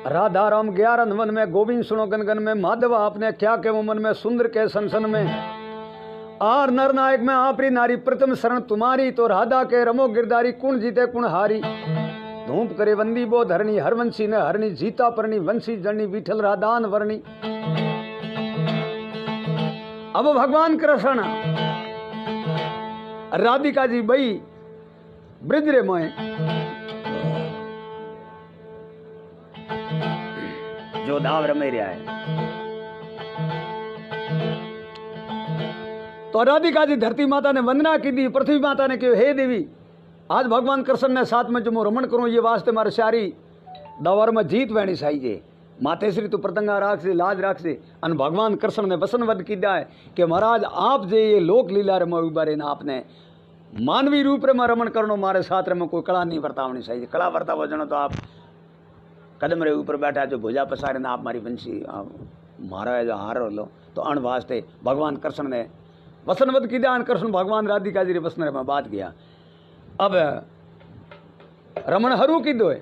Radha Ram 11 one में, गोविंद सुनो gun gun में, माधव आपने क्या के वो मन में, सुंदर के सन में, आर नर नायक में आपरी नारी, प्रथम शरण तुम्हारी, तो राधा के रमो गिरधारी, कुण जीते कुण हारी, धूप करे वंदी बो धरणी, हरवंशी ने हरणी, जीता परणी, वंशी जरणी, विठल राधान वरणी। अब भगवान कृष्ण राधिका जी बई ब्रज रे मोए जो दाव रमे रहा है, तो राधिका जी धरती माता ने वंदना की दी, पृथ्वी माता ने कहो हे देवी, आज भगवान कृष्ण ने साथ में जो मैं रमण करूं, ये वास्ते मारे सारी दवर में जीत वहनी चाहिए। मातेश्री तू प्रतंगा राख से, लाज राख से, अन भगवान कृष्ण ने वचनवद किया है कि महाराज आप जे ये लोक लीला रे बारे ना आपने मानवी रूप रे में रमण करनो, मारे साथ रे में कोई कला नहीं बरतावनी चाहिए। कला बरताव जनो तो आप कदम रे ऊपर बैठा जो भुजा पसारे ना आप मारी वंशी मारा है जो हार लो, तो अण वास्ते भगवान कृष्ण ने वचनवद किया। अन कृष्ण भगवान राधिका जी रे वचन रे में बात किया। अब रमण हरू की दो,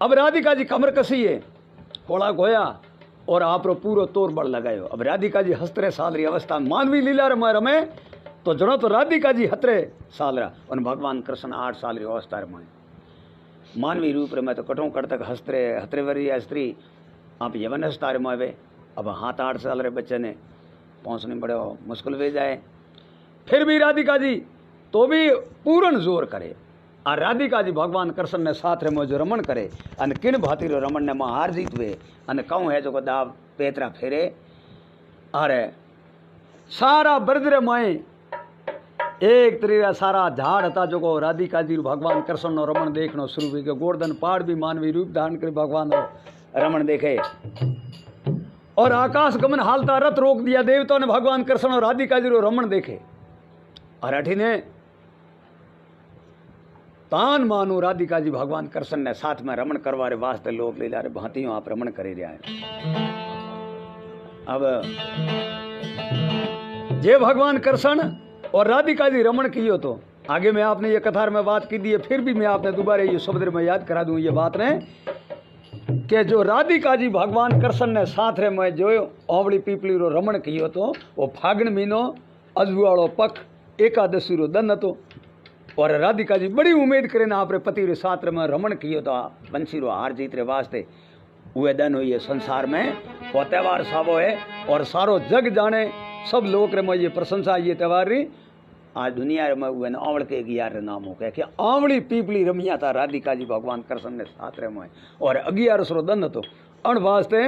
अब राधिका जी कमर कसी है, कोड़ा गोया और आप रो पूरो तोर बड़ लगायो। अब राधिका जी हस्तरे साल री अवस्था मानवी लीला रमे रमे, तो जनो तो राधिका जी हतरे साल रहा और भगवान कृष्ण 8 साल री अवस्था रमे मानवी रूप रमे, तो कटों कट तक हस्तरे हतरे वरी स्त्री आप यवन हस्ता रमे वे। अब 7-8 साल रे बच्चे ने पहुंचने बड़े मुश्किल वे जाए, फिर भी राधिका जी तो भी पूर्ण जोर करे। और राधिका जी भगवान कृष्ण ने साथ रे जो रमण करे, अन किन भाती रो रमण ने मां हार जीत वे, अन कहूँ है जो को दाव पेतरा फेरे। अरे सारा ब्रज रे माए एक तरीका सारा झाड़ था जो को राधिका जी भगवान कृष्ण नो रमण देखनो शुरू हुई। गोवर्धन पहाड़ भी मानवी रूप धारण कर भगवान रमण देखे, और आकाश गमन हालता रथ रोक दिया, देवताओं ने भगवान कृष्ण और राधिका जी रो रमण देखे। और अठीने तान मानो राधिका जी भगवान कृष्ण ने साथ में रमण करवा रे वास्ते लोक लीला रे भांतियों आप रमण करी रहा है। अब जे भगवान कृष्ण और राधिका जी रमण कियो, तो आगे मैं आपने ये कथार में बात की दी है, फिर भी मैं आपने दोबारा ये शब्द में याद करा दूं ये बात ने कि जो राधिका जी भगवान कृष्ण ने साथ रे में जो ओवली पीपली रो रमण कियो, तो वो फागण महीनो अजवाड़ो पख एकादशी रो दिन तो, और राधिका जी बड़ी उम्मीद करे ना आपरे पति रे साथ में रमण कियो, तो बंसी रो हार जीत रे वास्ते हुए दिन हुई है संसार में वो त्यौहार सावो है, और सारो जग जाने सब लोग रे में ये प्रशंसा ये त्यौहार री आज दुनिया में हुए आंवल के 11 नाम हो गया कि आंवली पीपली रमिया था राधिका जी भगवान कृष्ण ने साथ रे में, और 1100 दिन तो अण वास्ते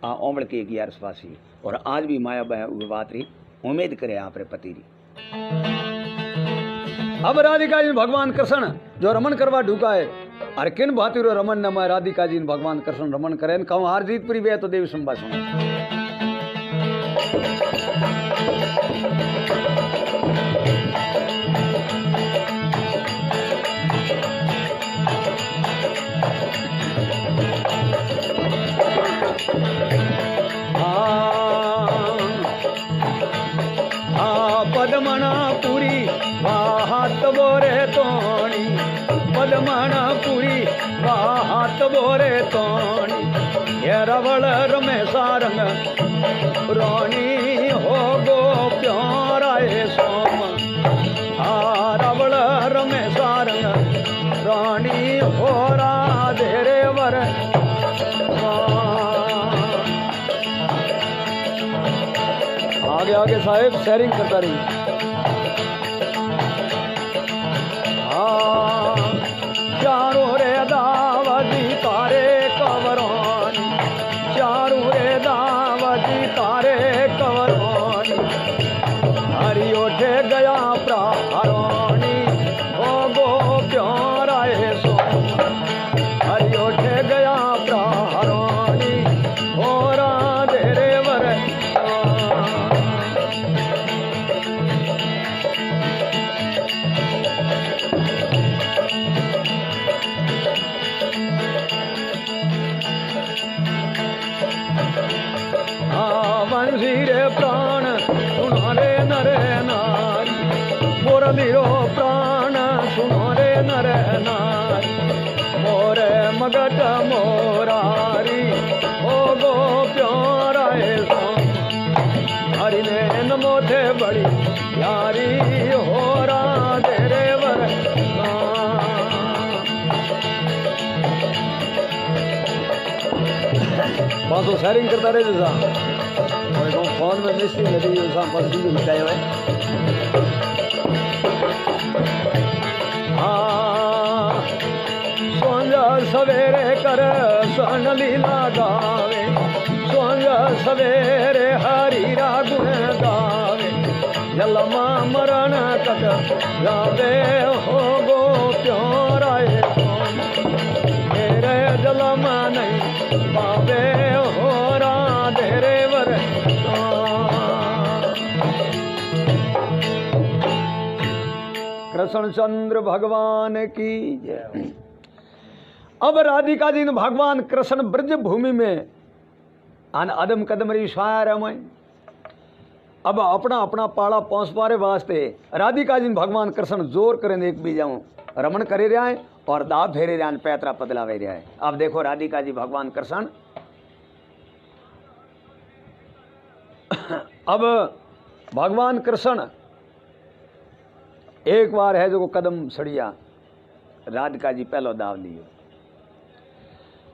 आंवल के 11 वासी, और आज भी माया बह बात रही उम्मीद करे आप रे पति री। अब राधिका जी भगवान कृष्ण जो रमन करवा ढूका है, और किन भाती रो रमन न राधिका जी भगवान कृष्ण रमन करे, कहूँ हार जीत पूरी वे तो देवी संभाषण पदमना पूरी बात बोरे तोणी, पदमना पूरी बात बोरे तोणी, ये रवल रमे सारंग रानी हो गो प्याराए सोम, रवल रमे सारंग रानी हो राधे रे वर। आगे आगे साहेब शेयरिंग करता रही। चारों रे दावती तारे कवरानी, चारों रे दावती तारे कवरानी, हरि उठे गया प्राणी हो गो प्याराए सोम, हरि उठे गया प्राणी हो राधे रे वर। वंशी रे प्राण सुनो रे नर नारी, मुरली रो प्राण सुनो रे नर नारी, मोरे मगट मोरारी ओ गो प्यारा हरि ने नमो थे बड़ी यारी हो राधे रे वर बस वो शेयरिंग करता रहे जैसा फोन में मिस्टी लगी जैसा बस भी मिटाए हुए सोंजा सवेरे कर सन लीला गावे सोंजा सवेरे हरि रा गुण गावे जलमा मरण कट गावे हो गो प्याराए मेरे जलमा नहीं पावे हो राधे रे वर कृष्ण चंद्र भगवान की जय। अब राधिका जी ने भगवान कृष्ण ब्रज भूमि में आन अदम कदम री शायर है। अब अपना अपना पाड़ा पहुंच पारे वास्ते राधिका जी ने भगवान कृष्ण जोर करें एक बीजा रमण करे रहा है और दाव फेरे रहा है पैतरा पतलावे रहा है। अब देखो राधिका जी भगवान कृष्ण अब भगवान कृष्ण एक बार है जो कदम सड़िया राधिका जी पहलो दाव लियो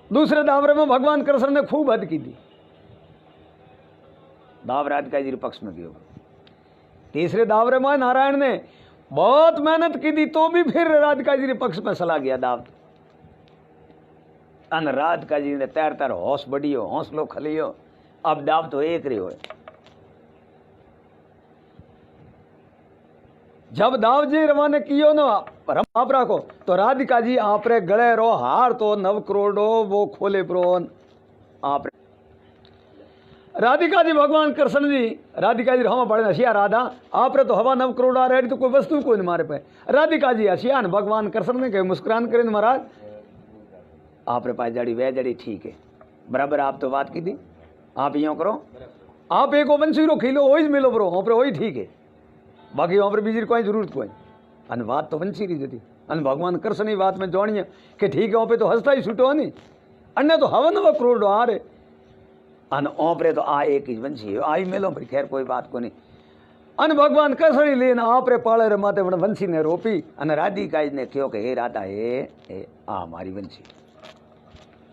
दूसरे दावरे में भगवान कृष्ण ने खूब हद की दी दाव राधिका जी पक्ष में गयो। तीसरे दावरे में नारायण ने बहुत मेहनत की दी तो भी फिर राधिका जी के पक्ष में सला गया दाव अन राधिका जी ने तैर तैर हौस बढ़ियो हौसलो खलियो अब दाव तो एक रही हो। जब दाव जी रवाने कियो ना आप राखो तो राधिका जी आप रे गले रो हार तो 9 करोड़ो वो खोले प्रोन आप राधिका जी भगवान कृष्ण जी राधिका जी हम पढ़े हसिया राधा आप रे तो हवा 9 करोड़ आ रहे तो कोई वस्तु कोई नहीं मारे पे राधिका जी हसिया भगवान कृष्ण ने कहे मुस्कुरान करें महाराज आप रे पास जड़ी वह जड़ी ठीक है बराबर आप तो बात की थी आप यूँ करो आप एक वंशी रो खिलो वही मिलो ब्रो वहाँ पर वही ठीक है बाकी वहाँ पर बीजी कोई जरूरत कोई अन बात तो वंशी रही थी अन भगवान कृष्ण ही बात में जोड़िए कि ठीक है वहाँ पे तो हंसता ही छूटो नहीं अन्य तो हवा 9 करोड़ आ रहे अन ओपरे तो आ एक ही वंशी आई मेलो पर खैर कोई बात को नहीं अन भगवान कृष्ण ही लेन आपरे पाले रे माते वंशी ने रोपी अन राधिका जी ने कहो कि हे राधा हे आ मारी वंशी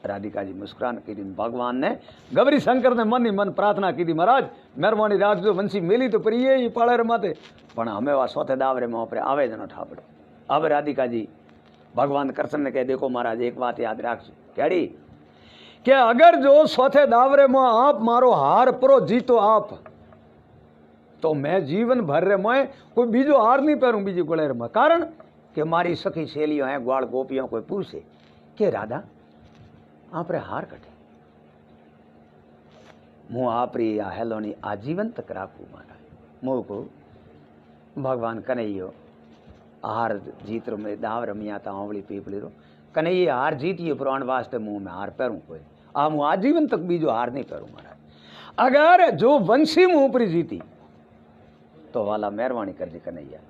राधिका जी मुस्कुरान की भगवान ने गौरी शंकर ने मन ही मन प्रार्थना की महाराज मेहरबानी राख जो वंशी मेली तो परिये ही पाले रे माते पण हमें वह सौथे दावरे में ओपरे आवेदन उठा पड़ो। अब राधिका जी भगवान कृष्ण ने कह देखो महाराज एक बात याद राखो कैडी कि अगर जो चौथे दावरे में आप मारो हार परो जीतो आप तो मैं जीवन भर रे मैं कोई बीजो हार नहीं पहरूं बीजी गोले में कारण कि मारी सखी सहेलियों है ग्वाल गोपियों कोई पूछे कि राधा आप रे हार कटे मुँह आप री या हेलोनी आजीवन तक राखू मारा मुँह को भगवान कन्हैयो हार जीत रो में दाव रमिया था आंवली पीपली रो कन्हैया हार जीतिए पुराण वास्ते मुंह में हार पैरूं कोई आ मुँह आजीवन तक बीजो हार नहीं पैरूं महाराज अगर जो वंशी मुंह पर जीती तो वाला मेहरबानी कर दी कन्हैया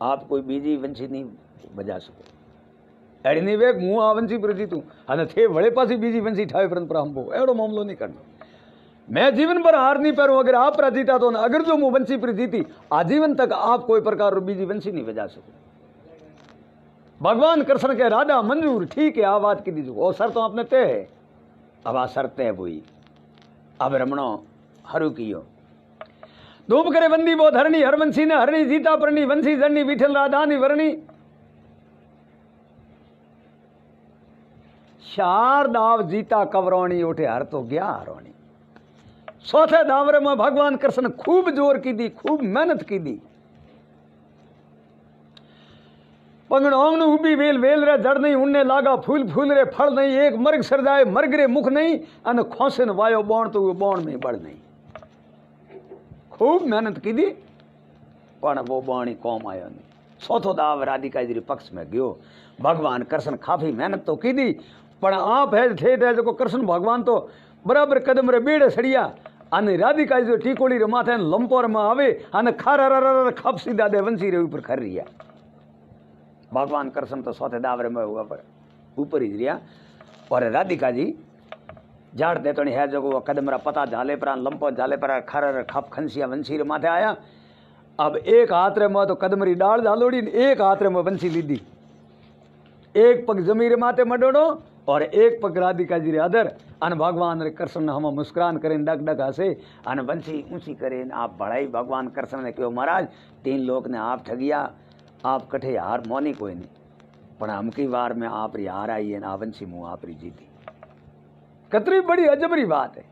आप कोई बीजी वंशी नहीं बजा सको एड़ी नहीं वेग मुँह आ वंशी पर जीतू अने थे वड़े पासी बीजी वंशी ठावे परंतु हमको एड़ो मामलो नहीं करना मैं जीवन पर हार नहीं पैरूं अगर आप पर जीता तो अगर जो मुँह वंशी पर जीती आजीवन तक आप कोई प्रकार बीजी वंशी नहीं बजा सको। भगवान कृष्ण के राधा मंजूर ठीक है आ बात की दीजिए और सर तो आपने तय है अब आ सर तय हुई अब रमणो हरू कियो धूप करे बंदी वो धरणी हरवंशी ने हरणी जीता परणी वंशी जरणी विठल राधानी वरणी चार दाव जीता कवरौणी उठे हर तो गया हरौणी चौथे दावरे में भगवान कृष्ण खूब जोर की दी खूब मेहनत की दी पंगण ओंगण उबी वेल वेल रे जड़ नहीं उड़ने लागा फूल फूल रे फल नहीं एक मर्ग सरदाए मर्ग रे मुख नहीं अन खोसन वायो बौण तो वो बौण में बढ़ नहीं खूब मेहनत की दी पण वो बौणी कौम आयो नहीं। चौथो दाव राधिका जी पक्ष में गयो भगवान कृष्ण काफी मेहनत तो की दी पण आप है थे जो कृष्ण भगवान तो बराबर कदम रे बेड़े सड़िया अने राधिका जी जो टीकोड़ी रे माथे लंपोर में आवे अने खर खप सीधा दे वंशी रे ऊपर खर रिया भगवान कृष्ण तो चौथे दावरे में हुआ पर ऊपर ही रिया। और राधिका जी झाड़ दे तो है जो वो कदमरा पता झाले पर लंपो झाले पर खर खप खंसिया वंशी रे माथे आया। अब एक हाथ रे में तो कदमरी डाल झालोड़ी, एक हाथ रे में वंशी लीधी, एक पग जमीर माथे मडोड़ो और एक पग राधिका जी रे अदर। अन भगवान रे कृष्ण हम मुस्कुरान करें डग डग हसे अन वंशी ऊंची करें। आप बढ़ाई भगवान कृष्ण ने क्यों महाराज 3 लोग ने आप ठगिया, आप कठे हार मोनी कोई नहीं, पर हम की बार में आप री हार आई है ना वंशी मुँह आप री जीती। कतरी बड़ी अजबरी बात है।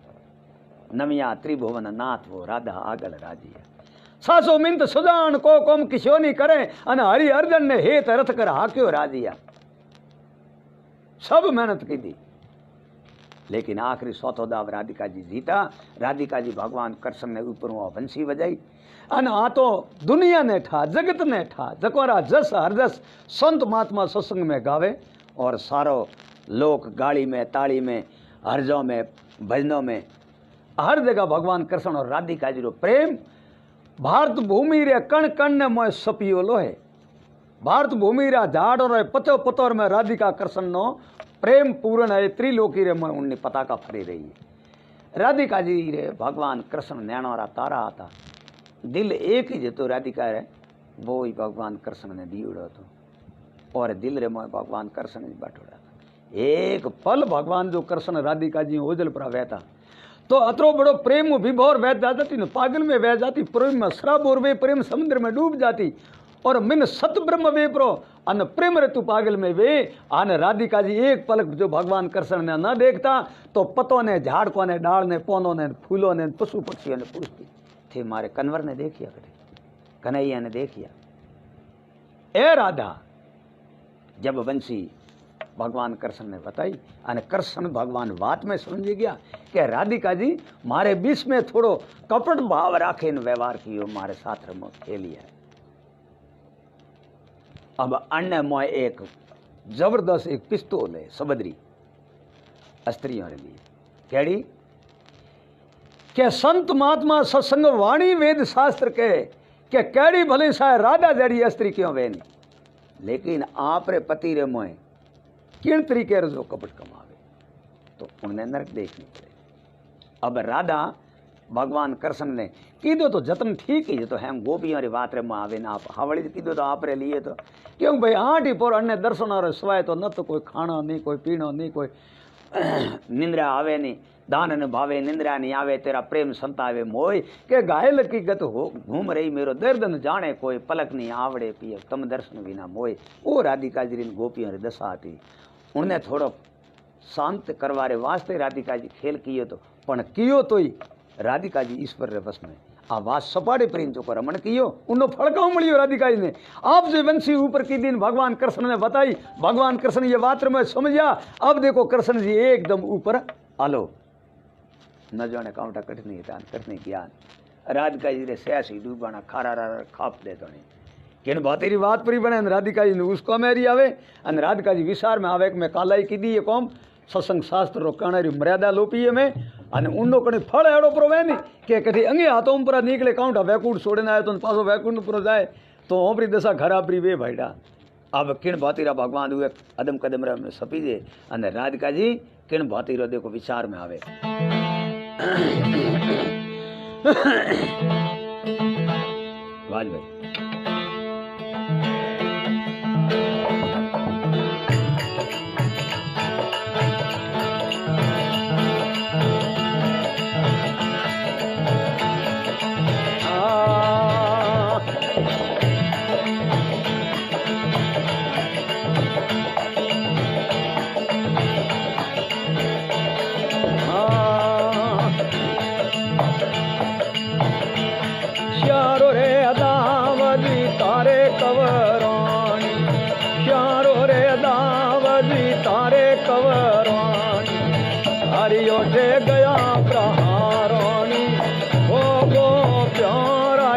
नमिया त्रिभुवन नाथ वो राधा आगल राजी है। 600 मिंत सुजान को कोम किशोनी करे अन हरि अर्जन ने हेत रथ कर हाक्यो राजिया। सब मेहनत की थी लेकिन आखिरी सौथो दाव राधिका जी जीता। राधिका जी भगवान कृष्ण ने ऊपर वंशी बजाई अन आ तो दुनिया ने ठा जगत ने ठा जकोरा जस हरजस संत महात्मा सत्संग में गावे और सारो लोक गाड़ी में ताली में हरजों में भजनों में हर जगह भगवान कृष्ण और राधिका जी रो प्रेम। भारत भूमि रे कण कण ने मोय सपियो लो है। भारत भूमि रा झाड़ और पतो पतोर में राधिका कृष्ण नो प्रेम पूर्ण है। त्रिलोकी रे में उन्हें पताका फरी रही है। राधिका जी रे भगवान कृष्ण नैणोरा तारा आता, दिल एक ही जतो राधिका रे वो ही भगवान कृष्ण ने दीवड़ो तो और दिल रे मोय भगवान कृष्ण ने बाटोड़ा। एक पल भगवान जो कृष्ण राधिका जी ओझल पर वहता तो अतरो बड़ो प्रेम विभोर बह जाती न पागल में बह जाती, प्रेम में शराब और वे प्रेम समुद्र में डूब जाती और मिन सत ब्रह्म वे प्रो अन प्रेम ऋतु पागल में वे आन। राधिका जी एक पलक जो भगवान कृष्ण ने न देखता तो पतों ने झाड़कों ने डाल ने पौनों ने फूलों ने पशु पक्षियों ने पूछती थे मारे कन्वर ने देखिया करे, कन्हैया ने देखिया। ए राधा जब वंशी भगवान कृष्ण ने बताई अने कृष्ण भगवान बात में समझ गया कि राधिका जी मारे बीच में थोड़ो कपट भाव राखे न व्यवहार कियो मारे साथ रमो खेलिया। अब अन्य मोय एक जबरदस्त एक पिस्तौल है सबदरी स्त्रियों के लिए केड़ी के संत महात्मा सत्संग वाणी वेद शास्त्र के केड़ी भले सा राधा जड़ी स्त्री क्यों वे नहीं, लेकिन आप रे पति रे मोय किन तरीके जो कपट कमावे तो उन्हें नरक देखनी पड़े। अब राधा भगवान कृष्ण ने कीधो तो जतन ठीक ही तो हम गोपियों री बात रे में आवे ना आप हावड़ी कीधो तो आप रे लिए तो क्यों भाई 8 ही पोर अन्य दर्शन और सवाय तो न तो कोई खाना नहीं कोई पीना नहीं कोई निंद्रा आवे नहीं, दान न भावे निंद्रा नहीं आवे, तेरा प्रेम संतावे मोय के घायल की गत हो घूम रही मेरो दर्द न जाने कोई, पलक नहीं आवड़े पिए तम दर्शन बिना मोय। वो राधिका जी गोपियों री दशा आती उन्हें थोड़ो शांत करवारे वास्ते राधिका जी खेल कियो तो पण कियो तो ही राधिका जी ईश्वर रे बस में आवाज सपाटे प्रेम जो रमण कियो उन्नो फल कहाँ मिलियो राधिका जी ने। आप जो वंशी ऊपर की दिन भगवान कृष्ण ने बताई, भगवान कृष्ण ये बात में समझा। अब देखो कृष्ण जी एकदम ऊपर आलो न जाने काउंटा कठनी दान कठनी ज्ञान राधिका जी रे सयासी डूबाना खारा खाप दे तो किन बातेरी बात परी बने राधिका जी ने उसको मेरी आवे अन राधिका जी विचार में आवे मैं कालाई की दी ये कौम सत्संग शास्त्र रो कणरी मर्यादा लोपी में अने उन्नो कने फल एड़ो प्रोवे नहीं के कठी अंगे हाथों पर निकले काउंटा वैकुंठ छोड़ने आए तो पासो वैकुंठ पर जाए तो ओपरी दशा खराबरी वे भाईडा। अब किन भातीरा भगवान हुए अदम कदम में सपी दे अने राधिका जी किन भातीरो देखो विचार में आवे वाज भाई गया प्रहारानी हो गो प्यारा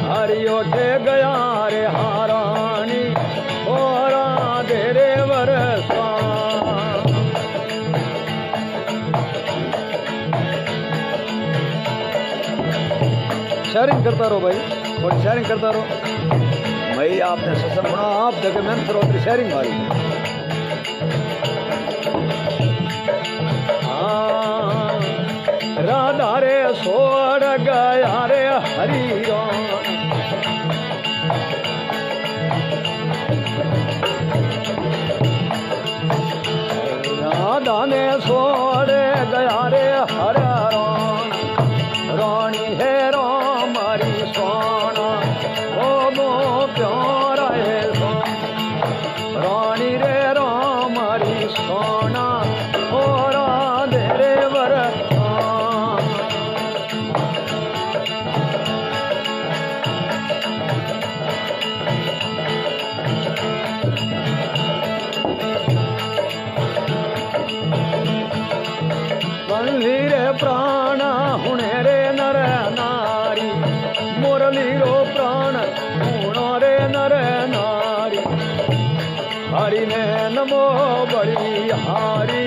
हरि उठे गया रे हारानी हो राधे रे वरसा। शेयरिंग करता रहो भाई और शेयरिंग करता रहो भाई। आपने सत्संग सुना आप जगह मेहनत करो शेयरिंग वाली प्राण हुणे रे नर नारी, मुरली रो प्राण हुणो रे नर नारी। हरि ने नमो बड़ी हारी,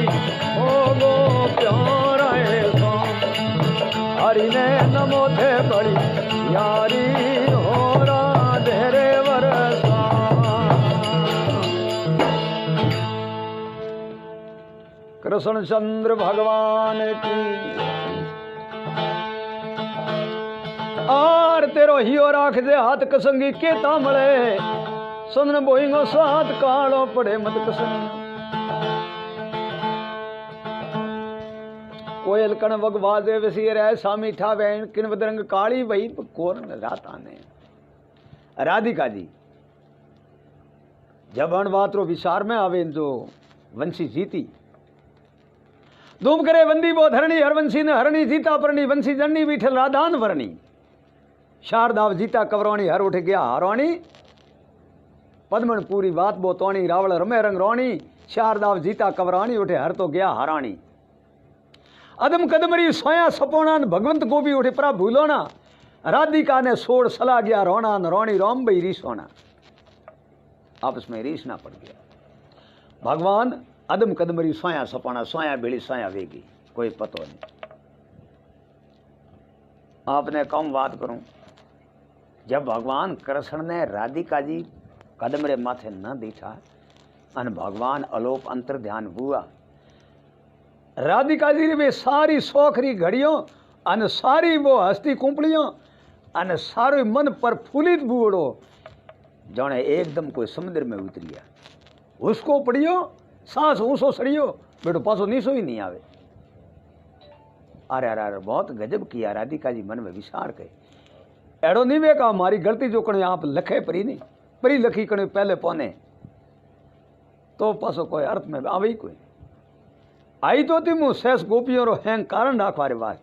ओ गो प्यारा है स्वाम। हरि ने नमो थे बड़ी यारी, हो राधे रे वरसा। कृष्ण चंद्र भगवान की आर तेरो हियो राख दे हाथ कसंगी के तामले, सुन बोईंगो साथ कालो पड़े मत कसंगी। कोयल कण वगवाजे वसीर है सामी ठावे किन बदरंग काली वही कोर रात आने। राधिका जी जब अणवात्रो विचार में आवे जो वंशी जीती, धूम करे वंदी बो धरणी, हरवंशी ने हरणी जीता परणी, वंशी जननी विठल राधान वरणी। शारदाव जीता कवराणी, हर उठ गया हरवाणी, पद्मन पूरी बात बो तोणी, रावल रमे रंग रोणी। शारदाव जीता कवराणी, उठे हर तो गया हराणी। अदम कदमरी सोया सपोना, भगवंत को भी उठे परा भूलोना। राधिका ने सोड़ सला गया रोना, न रोणी रोम बई रीसोना। आपस में रीस ना पड़ गया। भगवान अदम कदमरी सोया सपोना, सोया बेड़ी सोया वेगी, कोई पतो नहीं। आपने कम बात करूं, जब भगवान कृष्ण ने राधिका जी कदमरे माथे न दीठा अन भगवान अलोप अंतर ध्यान हुआ। राधिका जी वे सारी सोखरी घड़ियों अन सारी वो हस्ती कुंपड़ियों अन सारो मन पर फूलित बूढ़ो जाने एकदम कोई समुद्र में उतरिया। उसको पड़ियो सांस ऊसो सड़ियो, बेटो पासो नीसो ही नहीं आवे। अरे अरे अरे बहुत गजब किया। राधिका जी मन में विचार के एड़ो नहीं वे का हमारी गलती जो कने आप लखे परी नहीं, परी लखी कने पहले पौने तो पासो कोई अर्थ में आवे ही कोई। आई तो थी मु शेष गोपियों रो हैंग कारण राखवारे वास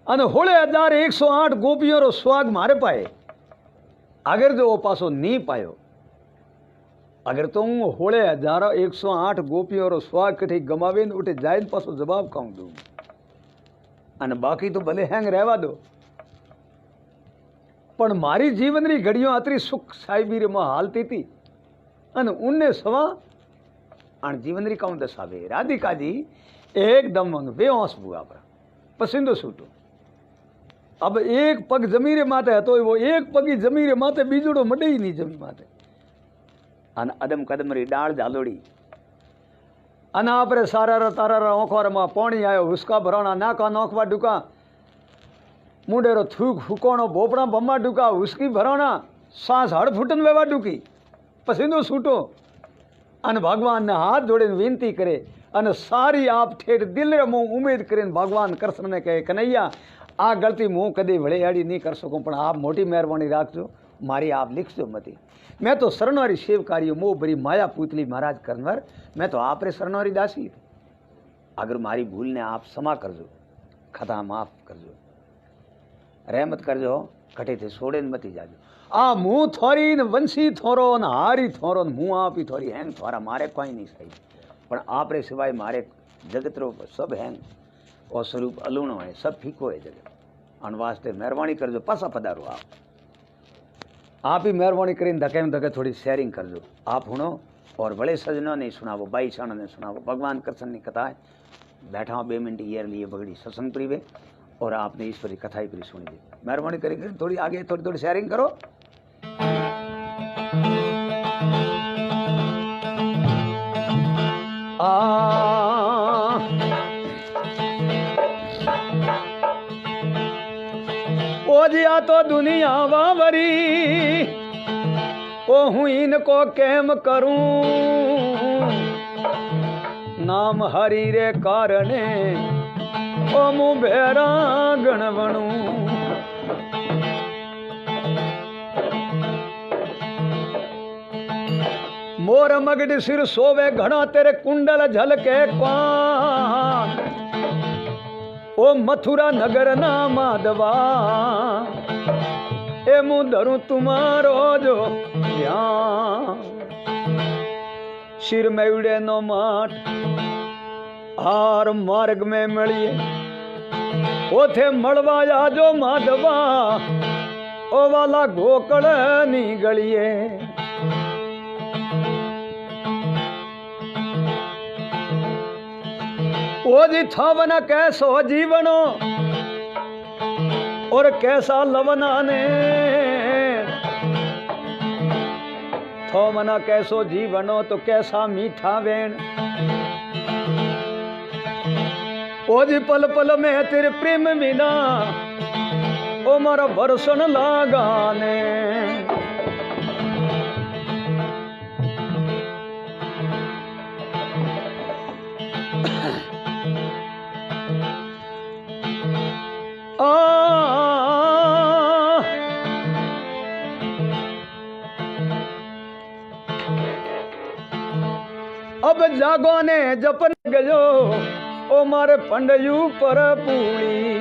अन होले 1108 गोपियों रो स्वाग मारे पाए। अगर जो वो पासो नहीं पायो, अगर तो हूँ होले 1108 गोपियों रो स्वाग कठी गमावे उठे जाए पासो जवाब कहूं दूं अन बाकी तो भले हैंग रहवा दो। पण मारी जीवन री घड़ियों अतरी सुख साहिबी रे मां हालती थी अन उनने सवा अन जीवन री कहूं दसावे। राधिका जी एकदम बेहोश हुआ पर पसिंदो सूटो। अब एक पग जमीरे माथे हतो, वो एक पगी जमीरे माथे बीजोड़ो मडे ही नहीं जमी माथे अन अदम कदमरी डाल जालोड़ी अन आपरे सारा रा तारा रा ओखोर मां पानी आयो। उसका भरोना नाका नोखवा डुका, मुंडेरो थूक फुकोणो भोपड़ा बम्मा डुका। उसकी भरोना सांस हड़ फुटन वेवा डुकी, पसीनो सूटो अन भगवान ने हाथ जोड़े विनती करे अन सारी आप ठेठ दिल रे मुंह उम्मीद करें। भगवान कृष्ण ने कहे कन्हैया आ गलती मुंह कदी भले अड़ी नहीं कर सकूं, पण आप मोटी मेहरबानी राखजो, मारी आप लिखजो मती। मैं तो शरणवारी सेवकारी मोह भरी माया पूतली महाराज करनवर, मैं तो आप रे शरणवारी दासी। अगर मारी भूल ने आप क्षमा करजो, खता माफ करजो, रहमत करजो, कटे थे सोड़े मती जाजो। आ मुंह थोरी न वंशी थोरो न हारी थोरो न मुंह आप ही थोरी हैंग थोरा मारे कोई नहीं सही, पण आप रे सिवाय मारे जगत रो सब हैंग और स्वरूप अलूणो है, सब फीको है जगत। अन वास्ते मेहरबानी करजो, पासा पधारो आप ही मेहरबानी करीन धके में धके थोड़ी शेयरिंग करजो। आप हुणो और बड़े सजनों ने सुनावो, बाई शान ने सुनावो, भगवान कृष्ण की कथा है। बैठा हूँ 2 मिनट ईयर लिए बगड़ी सत्संग प्रीवे और आपने ईश्वर की कथा ही पूरी सुनी दी। मेहरबानी करी थोड़ी आगे थोड़ी थोड़ी शेयरिंग करो। ओ जिया तो दुनिया वावरी, ओ हूँ इनको केम करूं, नाम हरि रे कारणे ओ मु भेरा गण बनू। मोर मगड सिर सोवे घड़ा तेरे कुंडल झलके क्वान, ओ मथुरा नगर ना माधवा ए मु धरूं तुम्हारो जो ध्यान। सिर में उड़े नो माट हार मार्ग में मिलिए ओथे मड़वाया जो माधवा ओ वाला गोकड़ नी गलिए ओ जी थावन कैसो जीवनो और कैसा लवना ने थावन कैसो जीवनो तो कैसा मीठा वेण ओ जी पल पल में तेरे प्रेम बिना ओ मारा बरसन लगाने अब जागो ने जपन गयो ओ मारे पंडयू पर पूरी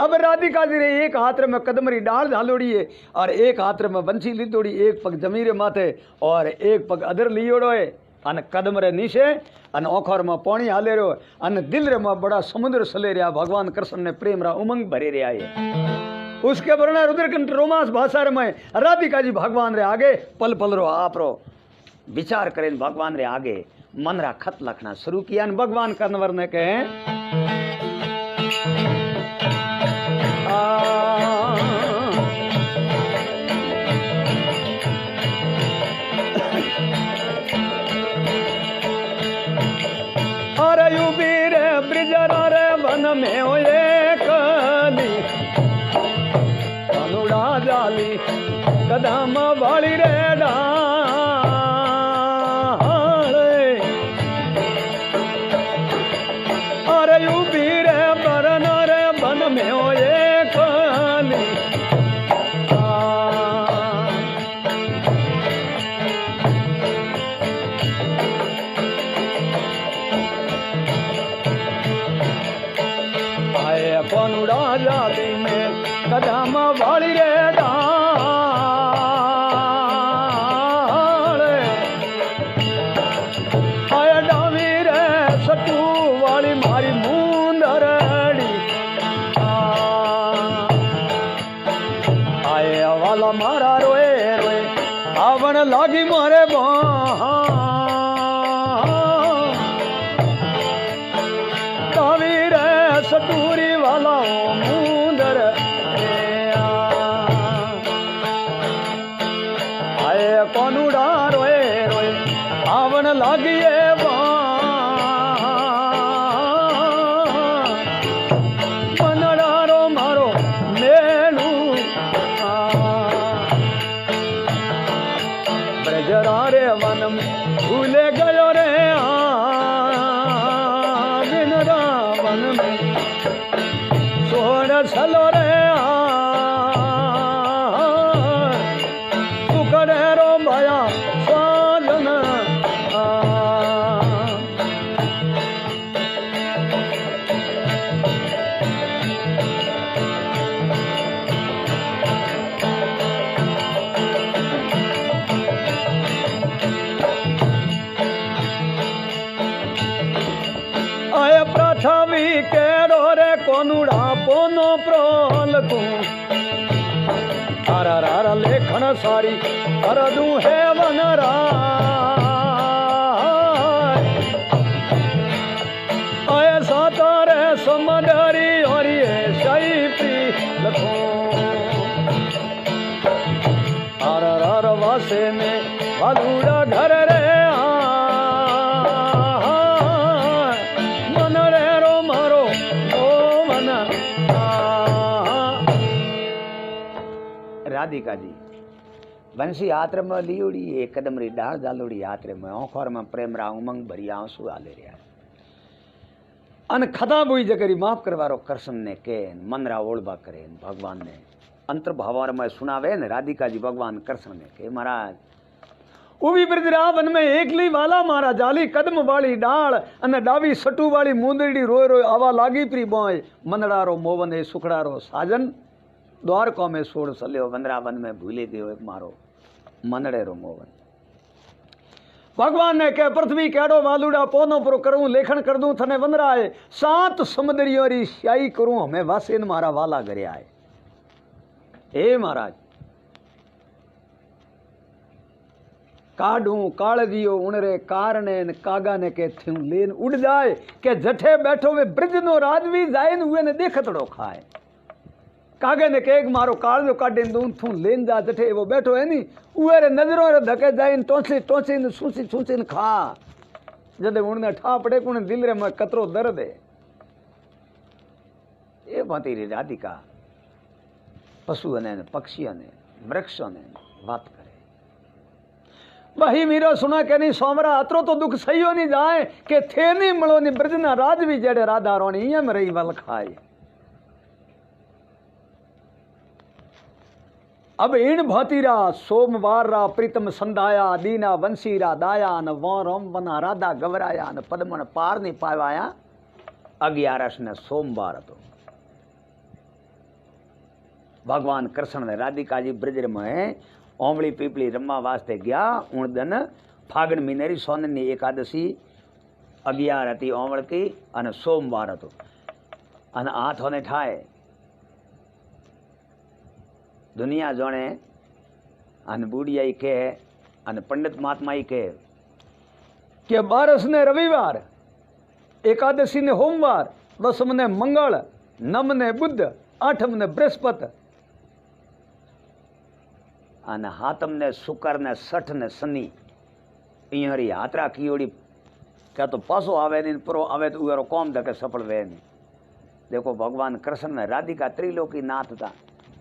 अब राधिका जी रे एक हाथ में कदमरी डाल झालोड़ी है और एक हाथ में बंसी लीधोड़ी एक पग जमीरे माथे और एक पग अदर लियोड़ो है अन कदम रे नीचे अन ओखर में पानी हाले रो अन दिल रे में बड़ा समुद्र सले रहा भगवान कृष्ण ने प्रेम रा उमंग भरे रहा है उसके वर्णा रुद्रकंठ रोमांस भाषा में राधिका जी भगवान रे आगे पल पल रो आप रो विचार करें भगवान रे आगे मन रा खत लखना शुरू किया भगवान कर्णवर ने कहे अरे युबीर ब्रिजर रे वन में हो एक अनुड़ा जाली कदम वाली रे कदम वाली रे डाल आया डावी रे सटू वाली मारी मुंदरड़ी आया वाला मारा रोए रोए आवन लागी मारे डावी रे सटूरी वाला मुंदर कौनुड़ा रोए रोए आवन लागिए मनड़ारो मारो मेलू ब्रजरा रे वनम भूले गयो रे बिनरा वन में सोन सलो रे कोनुड़ा पोनो प्रोल तू आरा रारा लेखन सारी कर दू है वनरा ऐसा तारे समंदरी और ये शाही पी लखो आरा रारा वासे में वालूड़ा घर रे राधिका जी बंसी यात्रा में लियोड़ी एक कदम री डाल डालोड़ी यात्रा में ओखर में प्रेम रा उमंग भरी आंसू आले रहा अन खदा बुई जगरी माफ करवारो कृष्ण ने के मन रा ओळबा करे भगवान ने अंतर भावार में सुनावे ने राधिका जी भगवान कृष्ण ने के महाराज उभी ब्रजरावन में एकली वाला मारा जाली कदम वाली डाल अने डावी सटू वाली मुंदड़ी रोय रोय आवा लागी प्री बोय मनड़ारो मोवन ए सुखड़ारो साजन द्वारका में सोड़ सल्यो वनरावन में भूले गयो एक मारो मनड़े रो मोवन भगवान ने कह पृथ्वी केड़ो वालुड़ा पोनो पर करूं लेखन कर दूं थने वंदराए 7 समुद्रियों री स्याही करूं हमें वासेन मारा वाला करे आए। हे महाराज काढूं कालजियो उनरे कारणे कागा ने के थ्यूं लेन उड़ जाए के जठे बैठो वे ब्रज नो राजवी जाए हुए ने देखतड़ो खाए। कागे ने के मारो काल जो काढे दूं थू लेन जा जठे वो बैठो है नी उहे रे नजरों रे धके जाए टोसी टोसी ने सूसी सूसी ने खा जदे उड़ने ठा पड़े कुने दिल रे में कतरो दर्द है। ए भांति रे राधिका पशु ने पक्षियों ने वृक्षों ने बात करे वही मीरो सुना के नहीं सोमरा अतरो तो दुख सही नहीं जाए के थे नहीं मलो नहीं ब्रजना राज भी जड़े राधा रोनी यम रही वल खाए। अब इन भातीरा सोमवार रा प्रीतम संधाया दीना वंशीरा दाया न वोरम बना राधा गवराया न पदमन पार नहीं पावाया 11 ने सोमवार तो भगवान कृष्ण ने राधिका जी ब्रज में ओमली पीपली रमवा वास्ते गया उन दिन फागण महीने सोननी एकादशी 11 थी ओमल की अने सोमवार तो अने हाथ होने ठाए दुनिया जोने अन बूढ़िया के अन पंडित महात्मा के कि 12 ने रविवार एकादशी ने होमवार 10 ने मंगल 9 ने बुध 8 ने बृहस्पति अन हाथम ने शुक्र ने 6 ने शनि इहरी यात्रा कीड़ी क्या तो पासो आवे नहीं परो आवे तो उरो कौम धके सफल वे नहीं। देखो भगवान कृष्ण ने राधिका त्रिलोकी नाथ था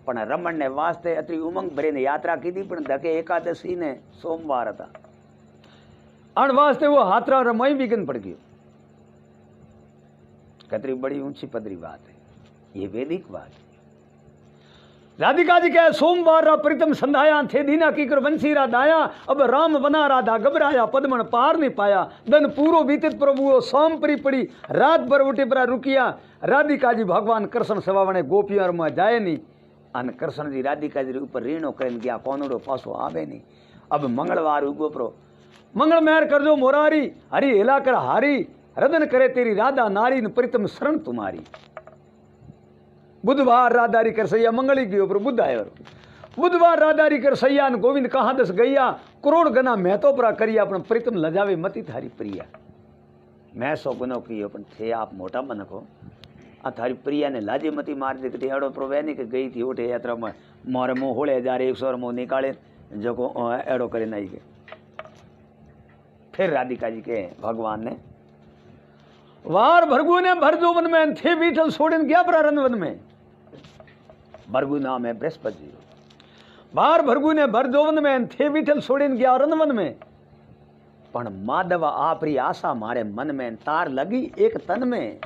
पण रमण ने वास्ते अति उमंग भरी ने यात्रा की थी पण धके एकादशी ने सोमवार था अण वास्ते वो हाथरा रमई विघन पड़ गयो। कतरी बड़ी ऊंची पदरी बात है ये वैदिक बात है। राधिका जी कहे सोमवार रा प्रीतम संधाया थे दीना की कर वंशीरा दाया अब राम बना राधा घबराया पद्मन पार नहीं पाया दन पूरो बीतित प्रभु सोम परी पड़ी रात भर उठी पर रुकिया राधिका जी भगवान कृष्ण सवावणे गोपियों में जाए नहीं अन कृष्ण जी राधिका जी ऊपर रीणो करीन गया कोनड़ो पासो आवे नहीं। अब मंगलवार उगो प्रो मंगल मेहर कर दो मोरारी हरि हिला कर हारी रदन करे तेरी राधा नारी न प्रीतम शरण तुम्हारी। बुधवार राधारी कर सैया मंगली गयो पर बुध आयो बुधवार राधारी कर सैया न गोविंद कहाँ दस गैया करोड़ गना मैं तो परा करिया अपन प्रीतम लजावे मती थारी प्रिया। मैं सो गुनो कियो पण थे आप मोटा मनको आ थारी प्रिया ने लाजे मती मार दे कटी एड़ो प्रोवेनी के गई थी उठे यात्रा में मोरे मुंह होले जा रे 100 मुंह निकाले जो को एड़ो करे नहीं के। फिर राधिका जी के भगवान ने वार भरगु ने भर जो वन में थे बीठल छोड़न गया प्रारंभ वन में भरगु नाम है बृहस्पति जी बार भरगु ने भर जो वन में थे बीठल छोड़न गया रनवन में पण माधव आपरी आशा मारे मन में तार लगी एक तन में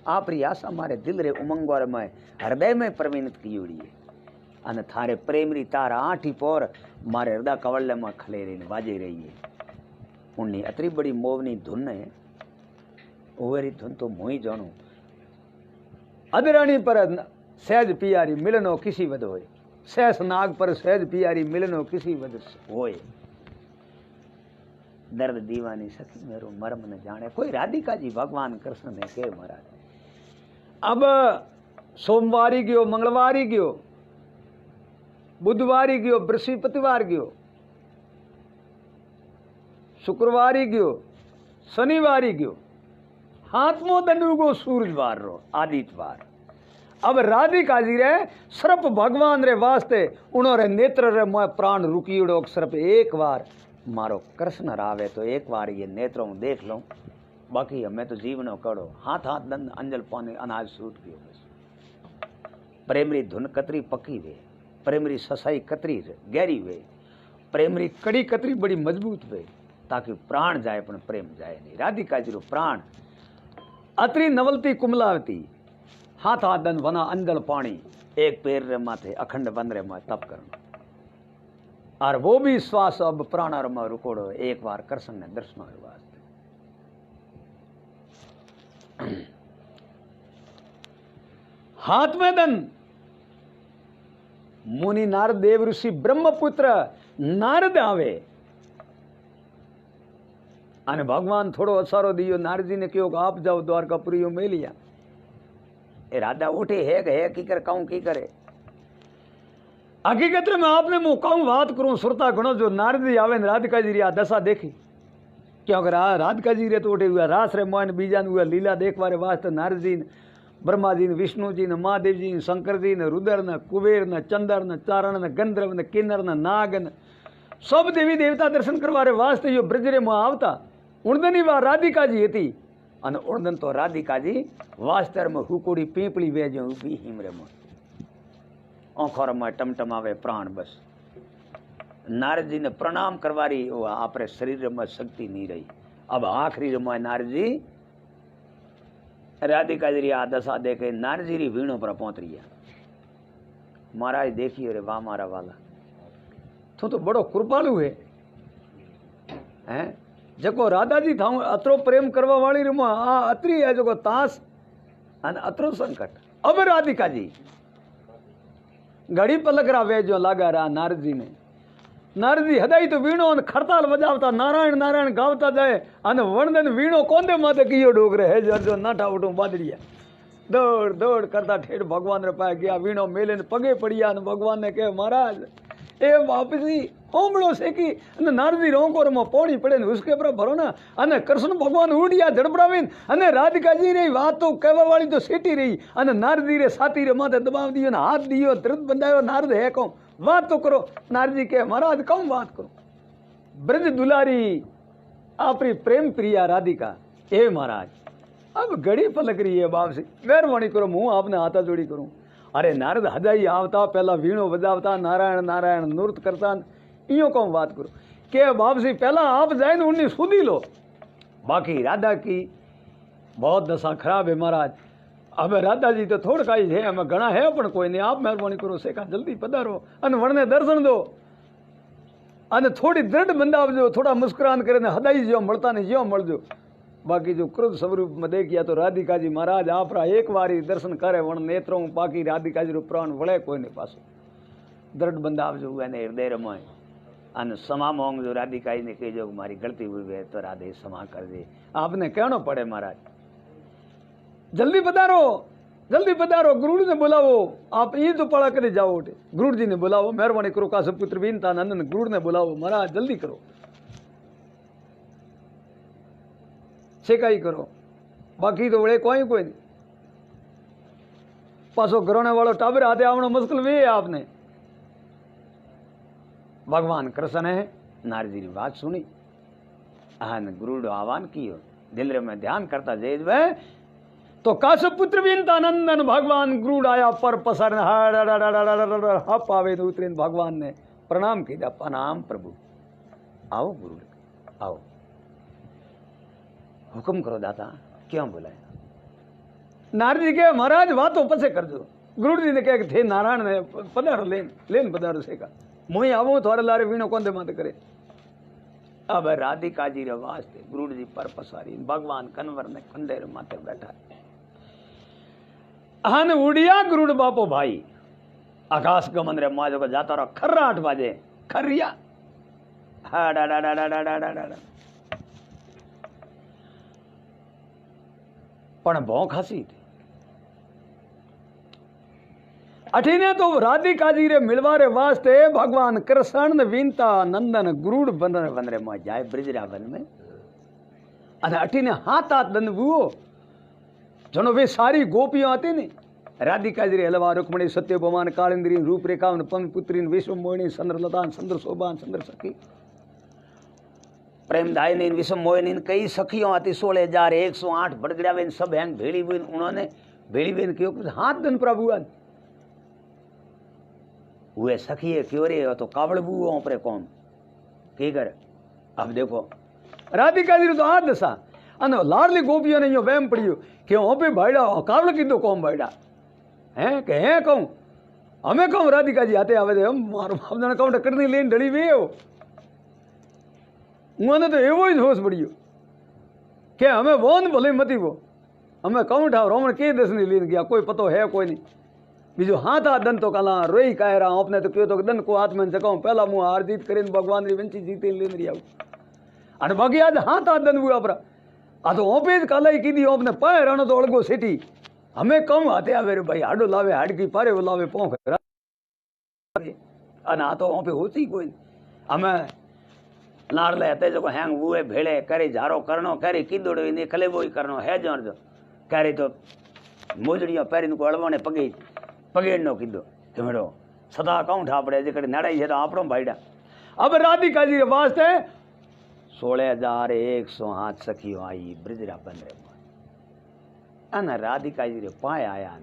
आपरी आशा मारे दिल रे उमंगोर में हृदय में प्रवीणित की उड़ी है अन थारे प्रेमरी तार आठी पोर मारे हृदय कवल में खले रही बाजे रही है। उन्नी अतरी बड़ी मोवनी धुन है ओवरी धुन तो मोही जानो अदरानी पर सहज पियारी मिलनो किसी वद होए सहस नाग पर सहज पियारी मिलनो किसी वद होए दर्द दीवानी सखी मेरो मर्म न जाने कोई राधिका जी भगवान कृष्ण ने के महाराज। अब सोमवारी गयो मंगलवारी गयो बुधवारी गयो बृहस्पतिवार गयो शुक्रवारी गयो शनिवारी गयो हाथमो दंडुगो सूरजवार रो आदित्यवार। अब राधिका जी रे सिर्फ भगवान रे वास्ते उन्होंने नेत्र रे मोह प्राण रुकीड़ो सिर्फ एक बार मारो कृष्ण रावे तो एक बार ये नेत्रों देख लो बाकी हमें तो जीवनो करो हाथ हाथ दंड अंजल पाने अनाज सूट गयो बस। प्रेमरी धुन कतरी पक्की वे प्रेमरी ससाई कतरी गहरी वे प्रेमरी कड़ी कतरी बड़ी मजबूत वे ताकि प्राण जाए पण प्रेम जाए नहीं। राधिका जी रो प्राण अतरी नवलती कुमलावती हाथ हाथ दन वना अंजल पानी एक पैर रे माथे अखंड बन रे माथे तप करना और वो भी श्वास अब प्राणार में रुकोड़ो एक बार कृष्ण ने दर्शन वास्ते। हाथ में दन मुनि नारद देव ऋषि ब्रह्मपुत्र नारद आवे અને ભગવાન થોડો અસારો દિયો નારદજીને કહ્યો કે આપ જાઓ દ્વારકાપુરીઓ મેલિયા એ રાધા ઉઠી હે કી કરે કહું કી કરે હકીકત में आपने मुँह कहूँ बात करूँ सुरता घणो जो नारदी आवे ने राधिका जी आ दशा देखी क्योंकि राधिका जी रे तो उठे हुआ रास रे मोहन बीजा हुआ लीला देखवारे वास्ते नारद जी ने ब्रह्मा जी ने विष्णु जी ने महादेव जी ने शंकर जी ने रुद्र ने कुबेर ने चंद्र ने चारण ने गंधर्व ने किन्नर ने नाग ने सब देवी देवता दर्शन करवारे वास्ते यो ब्रजरे में आवता उणदनी वा राधिका जी थी अने उणदन तो राधिका जी वास्तर में हुकुड़ी पीपड़ी वेजो उभी हिमरे में आंखों में टमटमावे प्राण बस नारद जी ने प्रणाम करवारी वो आपरे शरीर में शक्ति नहीं रही अब आखिरी में नारद जी राधिका जी आ दशा देखे नारद जी वीणों पर पहुंच रही महाराज देखिए रे वाह मारा वाला तू तो बड़ो कृपालु है हैं जको राधा जी था अतरो प्रेम करवा वाली रे आ अतरी है जको तास अन अतरो संकट अब राधिका जी घड़ी पलक रा वे जो लागा रहा नारद जी ने नारद जी हदाई तो वीणो अन खड़ताल बजावता नारायण नारायण गावता जाए अन वर्णन वीणो कोंदे माथे कियो डोगरे है जो नाठा उठो बादड़िया दौड़ दौड़ करता ठेठ भगवान रे पाए गया वीणो मेले ने पगे पड़िया अन भगवान ने कहे महाराज ए वापसी होमड़ो सेकी अने नारद जी रोंको रमा पोणी पड़े ने उसके पर भरो ना अने कृष्ण भगवान उड़िया झड़पड़ावीन अने राधिका जी रे बात तो कहवा वाली तो सीटी रही अने नारद जी रे साथी रे माथे दबाव दियो ने हाथ दियो तुरंत बंधायो नारद है कौन बात तो करो नारद जी के महाराज कौन बात करो ब्रज दुलारी आपरी प्रेम प्रिया राधिका ए महाराज अब घड़ी पलक रही है बाप से मेहरबानी करो मुँह आपने हाथा जोड़ी करूं अरे नारद हजाई आवता पहला वीणो बजावता नारायण नारायण नृत्य करता इो कौन बात करो के बाप से पहला आप जाए ना उन्हें सुधी लो बाकी राधा की बहुत दशा खराब है महाराज अब राधा जी तो थोड़ा ही है हमें घना है पण कोई नहीं आप मेहरबानी करो सेका जल्दी पधारो अन वरने दर्शन दो अने थोड़ी दृढ़ बंधावजो थोड़ा मुस्कुरान करे हदाई जो मलता नहीं जो मलजो बाकी जो क्रोध स्वरूप में देखिया तो राधिका जी महाराज आप एक बारी दर्शन करे वण नेत्रों बाकी राधिका जी प्राण वळे कोई नहीं पासो दृढ़ बंधावजो एने हृदय रमाय अन समा मोंग जो राधिका जी ने कहो मारी गलती हुई है तो राधे क्षमा कर दे आपने कहना पड़े महाराज जल्दी पधारो गुरुड़ ने बुलावो आप ये तो पड़ा करे जाओ उठे गुरुड़ जी ने बुलावो मेहरबानी करो का सब पुत्र बीनता नंदन गुरुड़ ने बुलावो महाराज जल्दी करो सेकाई करो बाकी तो वड़े कोई नहीं पासो घरोने वालों टाबर हाथे आवनो मुश्किल भी है आपने भगवान कृष्ण है नारद जी की बात सुनी आन गुरुड़ आह्वान कियो दिल में ध्यान करता जय वह तो काश्यप पुत्र विनता नंदन भगवान गुरुड़ आया पर पसर हप आवे तो उतरे भगवान ने प्रणाम किया प्रणाम प्रभु आओ गुरुड़ आओ हुक्म करो दाता क्यों बुलाया नारद जी के महाराज बातों पसे कर दो गुरुड़ जी ने कहा थे नारायण ने पधारो लेन पधारो सेका मुई आवो थोड़े लारे वीणो कौन दे मत करे अब राधिका जी रे वास्ते गुरुड़ जी पर पसारी भगवान कन्वर ने कंधे रे माथे बैठा हन उड़िया गुरुड़ बापो भाई आकाश गमन रे माजो को जाता रहो खर्रा 8 बजे खरिया हा डा डा डा डा डा डा डा पण भौ खासी थी अठीने तो राधिका जी रे मिलवारे वास्ते भगवान कृष्ण विनता नंदन गुरुड़ बनरे में जाए ब्रिजरा वन में अने अठीने हाथ दंडवुओ जनो वे सारी गोपियां आती ने राधिका जी रे हलवा रुक्मणी सत्यभामा कालिंद्री रूपरेखा पवन पुत्री विश्व मोहिनी चंद्रलता चंद्र शोभा चंद्र सखी प्रेमदायिनी विषम मोहिनी कई सखियों आती 16,108 बड़गड़ा बेन सब हैंग भेड़ी बेन उन्होंने भेड़ी बेन क्यों हाथ दन प्रभु हुए सखिए क्यों रे तो कावड़ बुओ पर कौन की कर अब देखो राधिका जी तो हाथ दसा अन लाडली गोपियों ने यो वहम पड़ियो क्यों पे भाईड़ा कावड़ की दो कौन भाईड़ा हैं के हैं कहूं हमें कहूं राधिका जी आते आवे हम मारो बाप जने कहूं टकरनी लेन ढड़ी वे हो उन्होंने तो एवो ही होश पड़ियो के हमें वो न भले मती वो हमें कहूं ठाव रोमन के दसनी लीन गया कोई पतो है कोई नहीं बीजो हाथ आ दन तो कला रोई कह रहा अपने तो क्यों तो दन को हाथ में जगाऊं पहला मुँह हार जीत करें भगवान री वंची जीते लेन रही अने बाकी आज हाथ हाथ दन हुआ अपरा आ तो ओपे ज कालाई कीधी ओपने पाए रण तो अड़गो सिटी हमें कम हाथे आवे रे भाई हाडो लावे हाडकी पारे वो लावे पोंख अने आ तो ओपे होती कोई हमें नारले हते जो हैंग हुए भेड़े करे झारो करनो करे कीदोड़ो ने कलेबो करनो है जो करे तो मोजड़िया पैरीन को अड़वाने पगे पगेड़नो कीधो केमड़ो सदा काउंठ आपड़े जेकड़े नड़ाई है तो आपड़ो भाईडा अब राधिका जी के वास्ते 16,100 सखियो आई ब्रजरा बंदरे अन राधिका जी रे पाए आया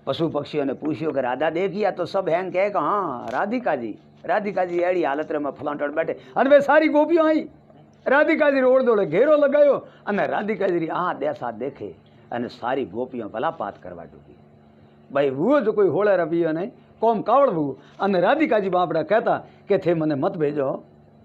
पशु पक्षियों ने पूछियो कि राधा देखिया तो सब हैंग कहे हाँ राधिका जी अड़ी हालत रे में फलांटड़ बैठे अन वे सारी गोपियों आई राधिका जी रोड दौड़े घेरो लगायो अने राधिका जी आ देसा देखे अने सारी गोपियों भला पात करवा डूबी भाई वो जो कोई होड़े रबियो ने कोम कावड़ भू अने राधिका जी बापड़ा कहता के थे मने मत भेजो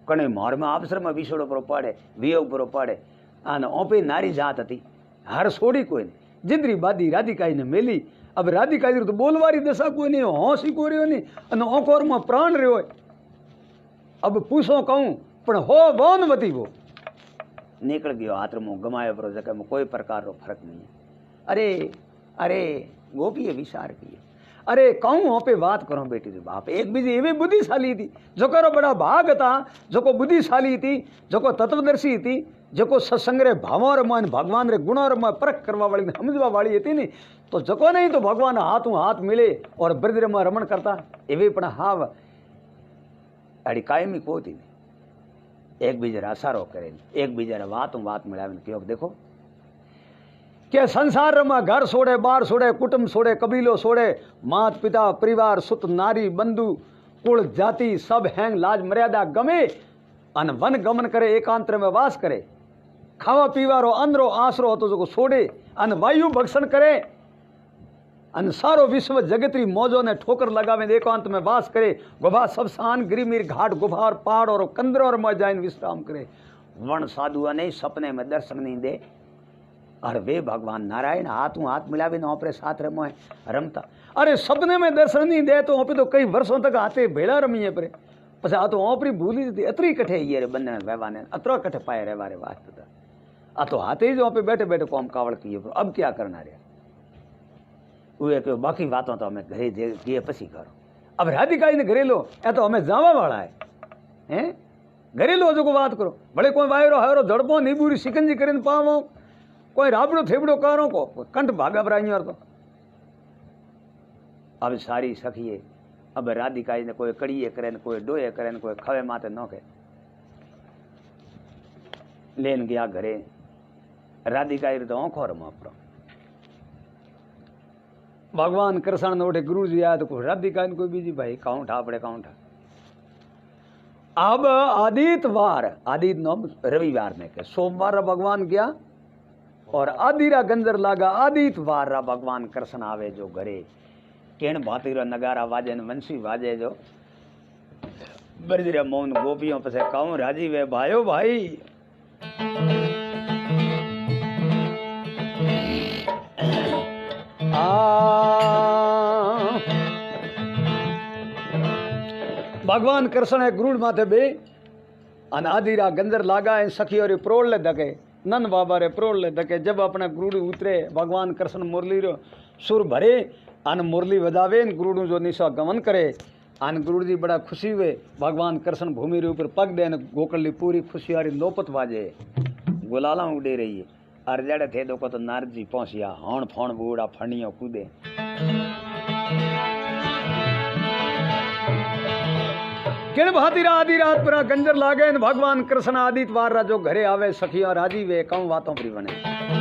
कने मार में आपसर में विछोड़ो परो पड़े वियोग परो पड़े अने ओपे नारी जात थी हर सोड़ी कोई जिंदरी बादी राधिका ने मेली अब राधिका जी तो बोलवारी दशा कोई नहीं होशी को रहो नहीं अने ओकोर में प्राण रहो अब पूछो कहूँ पण हो वोनवती वो निकल गयो हाथ में गमायो परो जगह में कोई प्रकार रो फर्क नहीं है अरे गोपीए विचार किए अरे कहूँ हो पे बात करो बेटी रे बाप एक बीजी एवी बुद्धिशाली थी जो करो बड़ा भाग था जो को बुद्धिशाली थी जो को तत्वदर्शी थी जो को सत्संग रे भावों रे मन भगवान रे गुणों रे मन परख करवा वाली समझवा वाली थी नहीं तो जको नहीं तो भगवान हाथों हाथ मिले और ब्रज रे में रमण करता एवी पण हाव अड़ी कायमी को थी एक बीजे आसारो करे एक बीजे वात मिलावे कहो देखो के संसार में घर सोड़े बार सोड़े कुटुंब सोड़े कबीलो सोड़े मात पिता परिवार सुत नारी बंधु कुल जाति सब हैंग लाज मर्यादा गमे अन वन गमन करे एकांतर में वास करे खावा पीवारो अंदरो आसरो तो जो सोड़े अन वायु भक्षण करे अन सारो विश्व जगतरी मौजों ने ठोकर लगावे एकांत में वास करे गुफा सब शान गिरिमीर घाट गुफा और पहाड़ और कंदर और मजाइन विश्राम करे वन साधुआ ने सपने में दर्शन नहीं दे और वे भगवान नारायण हाथों हाथ मिलावे ओपरे साथ रमो रमता अरे सपने में दर्शन नहीं दे तो ओपे तो कई वर्षों तक हाथे भेड़ा रमीए परे पछे आ तो ओपरी भूली थी अतरी कठे ये रे बंधन व्यवाने अतरो कठे पाए रहवारे वास्ते आ तो हाथे ही जो ओपे बैठे बैठे कोम कावड़ किए अब क्या करना रे वे कहो बाकी बातों तो हमें घरे किए पसी करो अब राधिका ने घरे लो ए तो हमें जावा वाला है घरे लो जो को बात करो भले कोई वायरो हायरो जड़पो नीबूरी शिकंजी करीने पावो कोई राबड़ो थेबड़ो कारो को कंठ भागा बराइयो तो अब सारी सखिए अब राधिका ने कोई कड़िए करे कोई डोए करे कोई खवे माते न के लेन गया घरे राधिका तो आंखो रमो भगवान कृष्ण ने उठे गुरु जी आया तो कोई राधिका ने कोई बीजी भाई काउंट आपड़े काउंट अब आदित्यवार आदित्य नौ रविवार ने के सोमवार भगवान गया और आदिरा गंजर लागा आदित्यवार रा भगवान कृष्ण आवे जो घरे केण भाती रो नगारा वाजे न वंशी वाजे जो बरजरे मौन गोपियों पसे कहूं राजी वे भायो भाई भगवान कृष्ण है गुरुड़ माथे बे अन आदिरा गंजर लागा इन सखी और प्रोड़ ले दके नन बाबा रे प्रोड़ ले दके जब अपना गुरुड़ उतरे भगवान कृष्ण मुरली रो सुर भरे अन मुरली बजावे गुरुड़ जो निशा गमन करे अन गुरुड़ जी बड़ा खुशी हुए भगवान कृष्ण भूमि रे ऊपर पग दे गोकली पूरी खुशियारी लोपत वाजे गुलाला उड़े रही है अर जड़े थे दो को तो नारद जी पहुंचिया हौण फौण बूढ़ा फणियों कूदे किन भाती आधी रात पर गंजर लागे भगवान कृष्ण आदित्यवार रा जो घरे आवे सखिया राजी वे कहूं बातों पर बने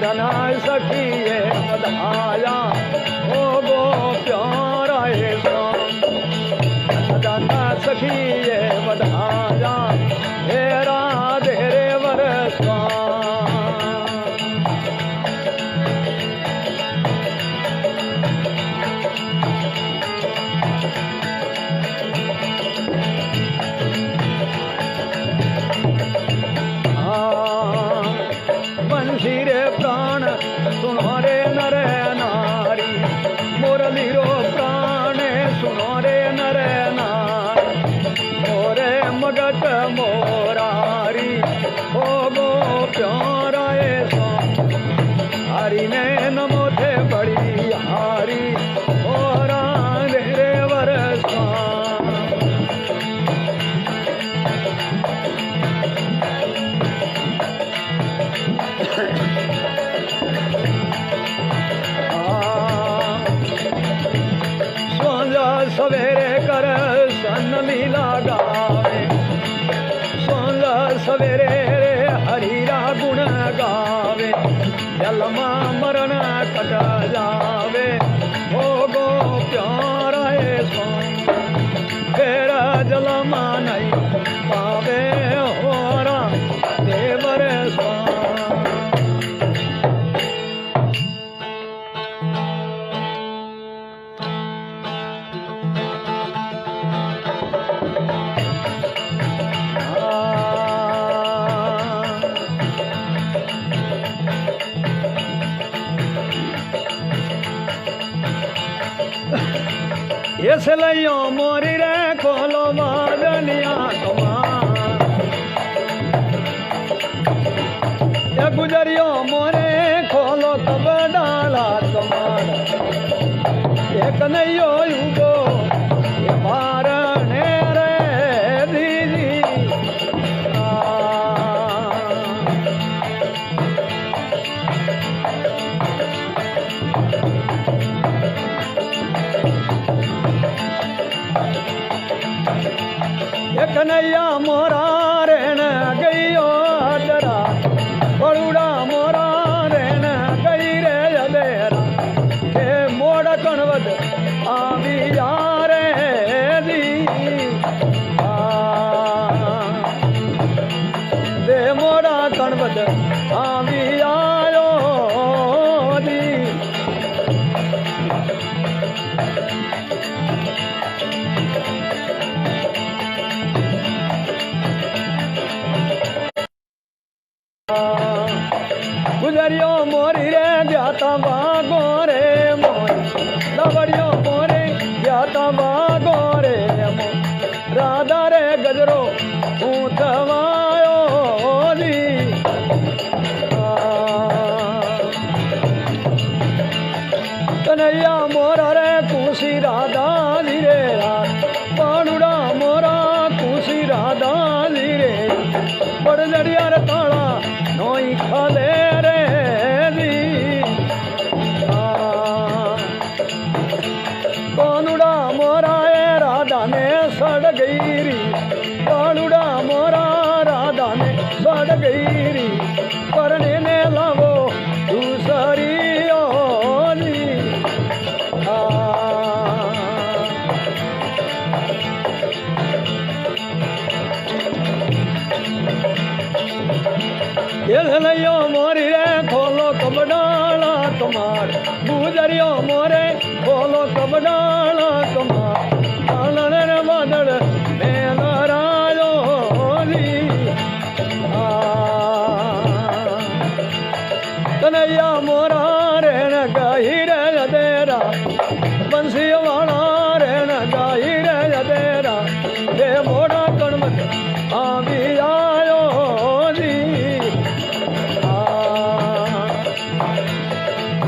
धनाय सखिए बधाया ओ गो प्यारा है बधाया हे राधे रे वरसा बंसी रे प्राण सुनो रे नर नारी मुरली रो प्राण सुनो रे नर नारी मोरे मगट मोरारी हो गो प्यारा सो हरि ने नमो थे बड़ी हारी मोरा रे वरसा सवेरे कर सन लीला गावे सोंगा सवेरे हरीरा गुण गावे जलमा मरण कट जावे हो गो प्यारा सो फिर जलमा नहीं पावे होरा देवर सो इसलिए मोरी रे खोलो बादनिया तुम्हार गुजरियो मोरे खोलो तब डाला तुम्हार एक नहीं युगो ये बारने रे दीदी कन्हैया मोरा रहन गईयो अदरा बड़ूड़ा मोरा रहन गई रे अदेरा के मोड़ कणवद आवी यारे दी दे मोड़ा कणवद आवी आयो दी गुजरियो मोरी रे जाता बागो रे मोर लवड़ियो मोरे जाता बागो रे मोर राधा रे गजरो ऊंटवायो दी कन्हैया मोरा रे कुशी राधा दी रे पाणुड़ा मोरा कुशी राधा दी रे बड़ लड़िया रे ताला नोई खाले रे दी कानुड़ा मोरा राधा ने सड़ गई री कानुड़ा मोरा राधा ने सड़ गई री करने ने लावो दूसरी ओली एलियो मोरी रे खोलो कबडाला तुम्हार गुजरियो मोरे खोलो कबडाला तुम्हार आनन रे बादल में नारायो ली कन्हैया मोरा रहन गाही रे अदेरा बंसी वाला रहन गाही रे अदेरा दे मोड़ा कणमत आवी आयो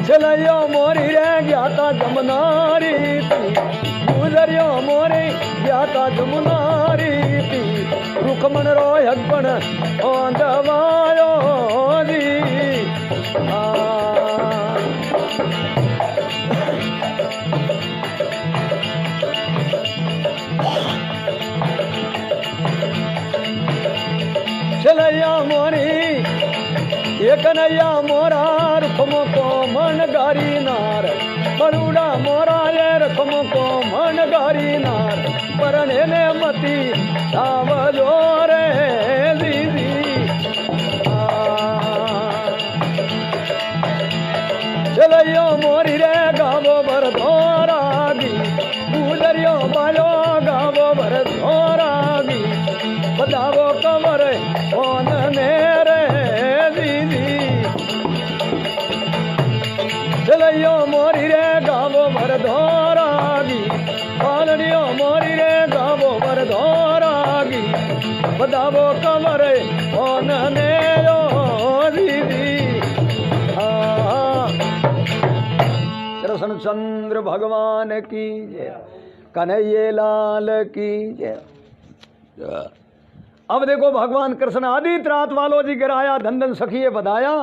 चलियो मोरी रे ज्ञाता जमुनारी थी गुजरियो मोरे ज्ञाता जमुनारी थी रुखमन रो हकबन दवायो दी चलिया मोरी एक नैया मोरा रुखमो को मन गारी नार बलूड़ा मोरा ये रखमो को मन गारी नार परने ने मती सावलो रे दीदी चलियो मोरी रे गावो भर धोरागी गुजरियो बालो गावो भर धोरागी बतावो कमर कौन मेरे दीदी चलियो मोरी रे गावो भर धोरागी पालनियो मोरी रे गावो भर धोरागी बतावो कमर कौन मेरो दीदी कृष्ण चंद्र भगवान की जय कन्हैया लाल की जय। अब देखो भगवान कृष्ण आदित रात वालो जी गिराया धन धन सखिए बधाया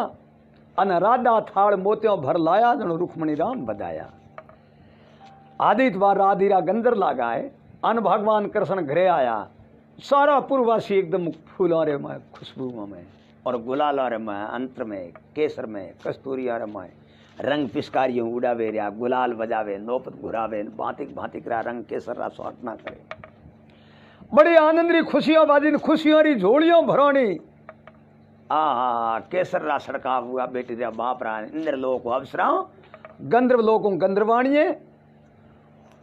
अन राधा थाड़ मोत्यों भर लाया जनो रुक्मणी राम बधाया। आदित बार राधिरा गंदर लगाए अन भगवान कृष्ण घरे आया सारा पूर्ववासी एकदम फूलों रे में खुशबू में और गुलाल रे में अंतर में केसर में कस्तूरिया रे में रंग पिचकारियों उड़ावे रहा गुलाल बजावे नौपत घुरावे भांतिक भांतिक रहा रंग केसर रा स्वाट ना करे बड़ी आनंदरी खुशियों बाजी खुशियों री झोलियों भरोनी आ केसर रा सड़का हुआ बेटी रा बाप रा इंद्र लोक अवसरा गंधर्व लोकों गंधर्वाणिये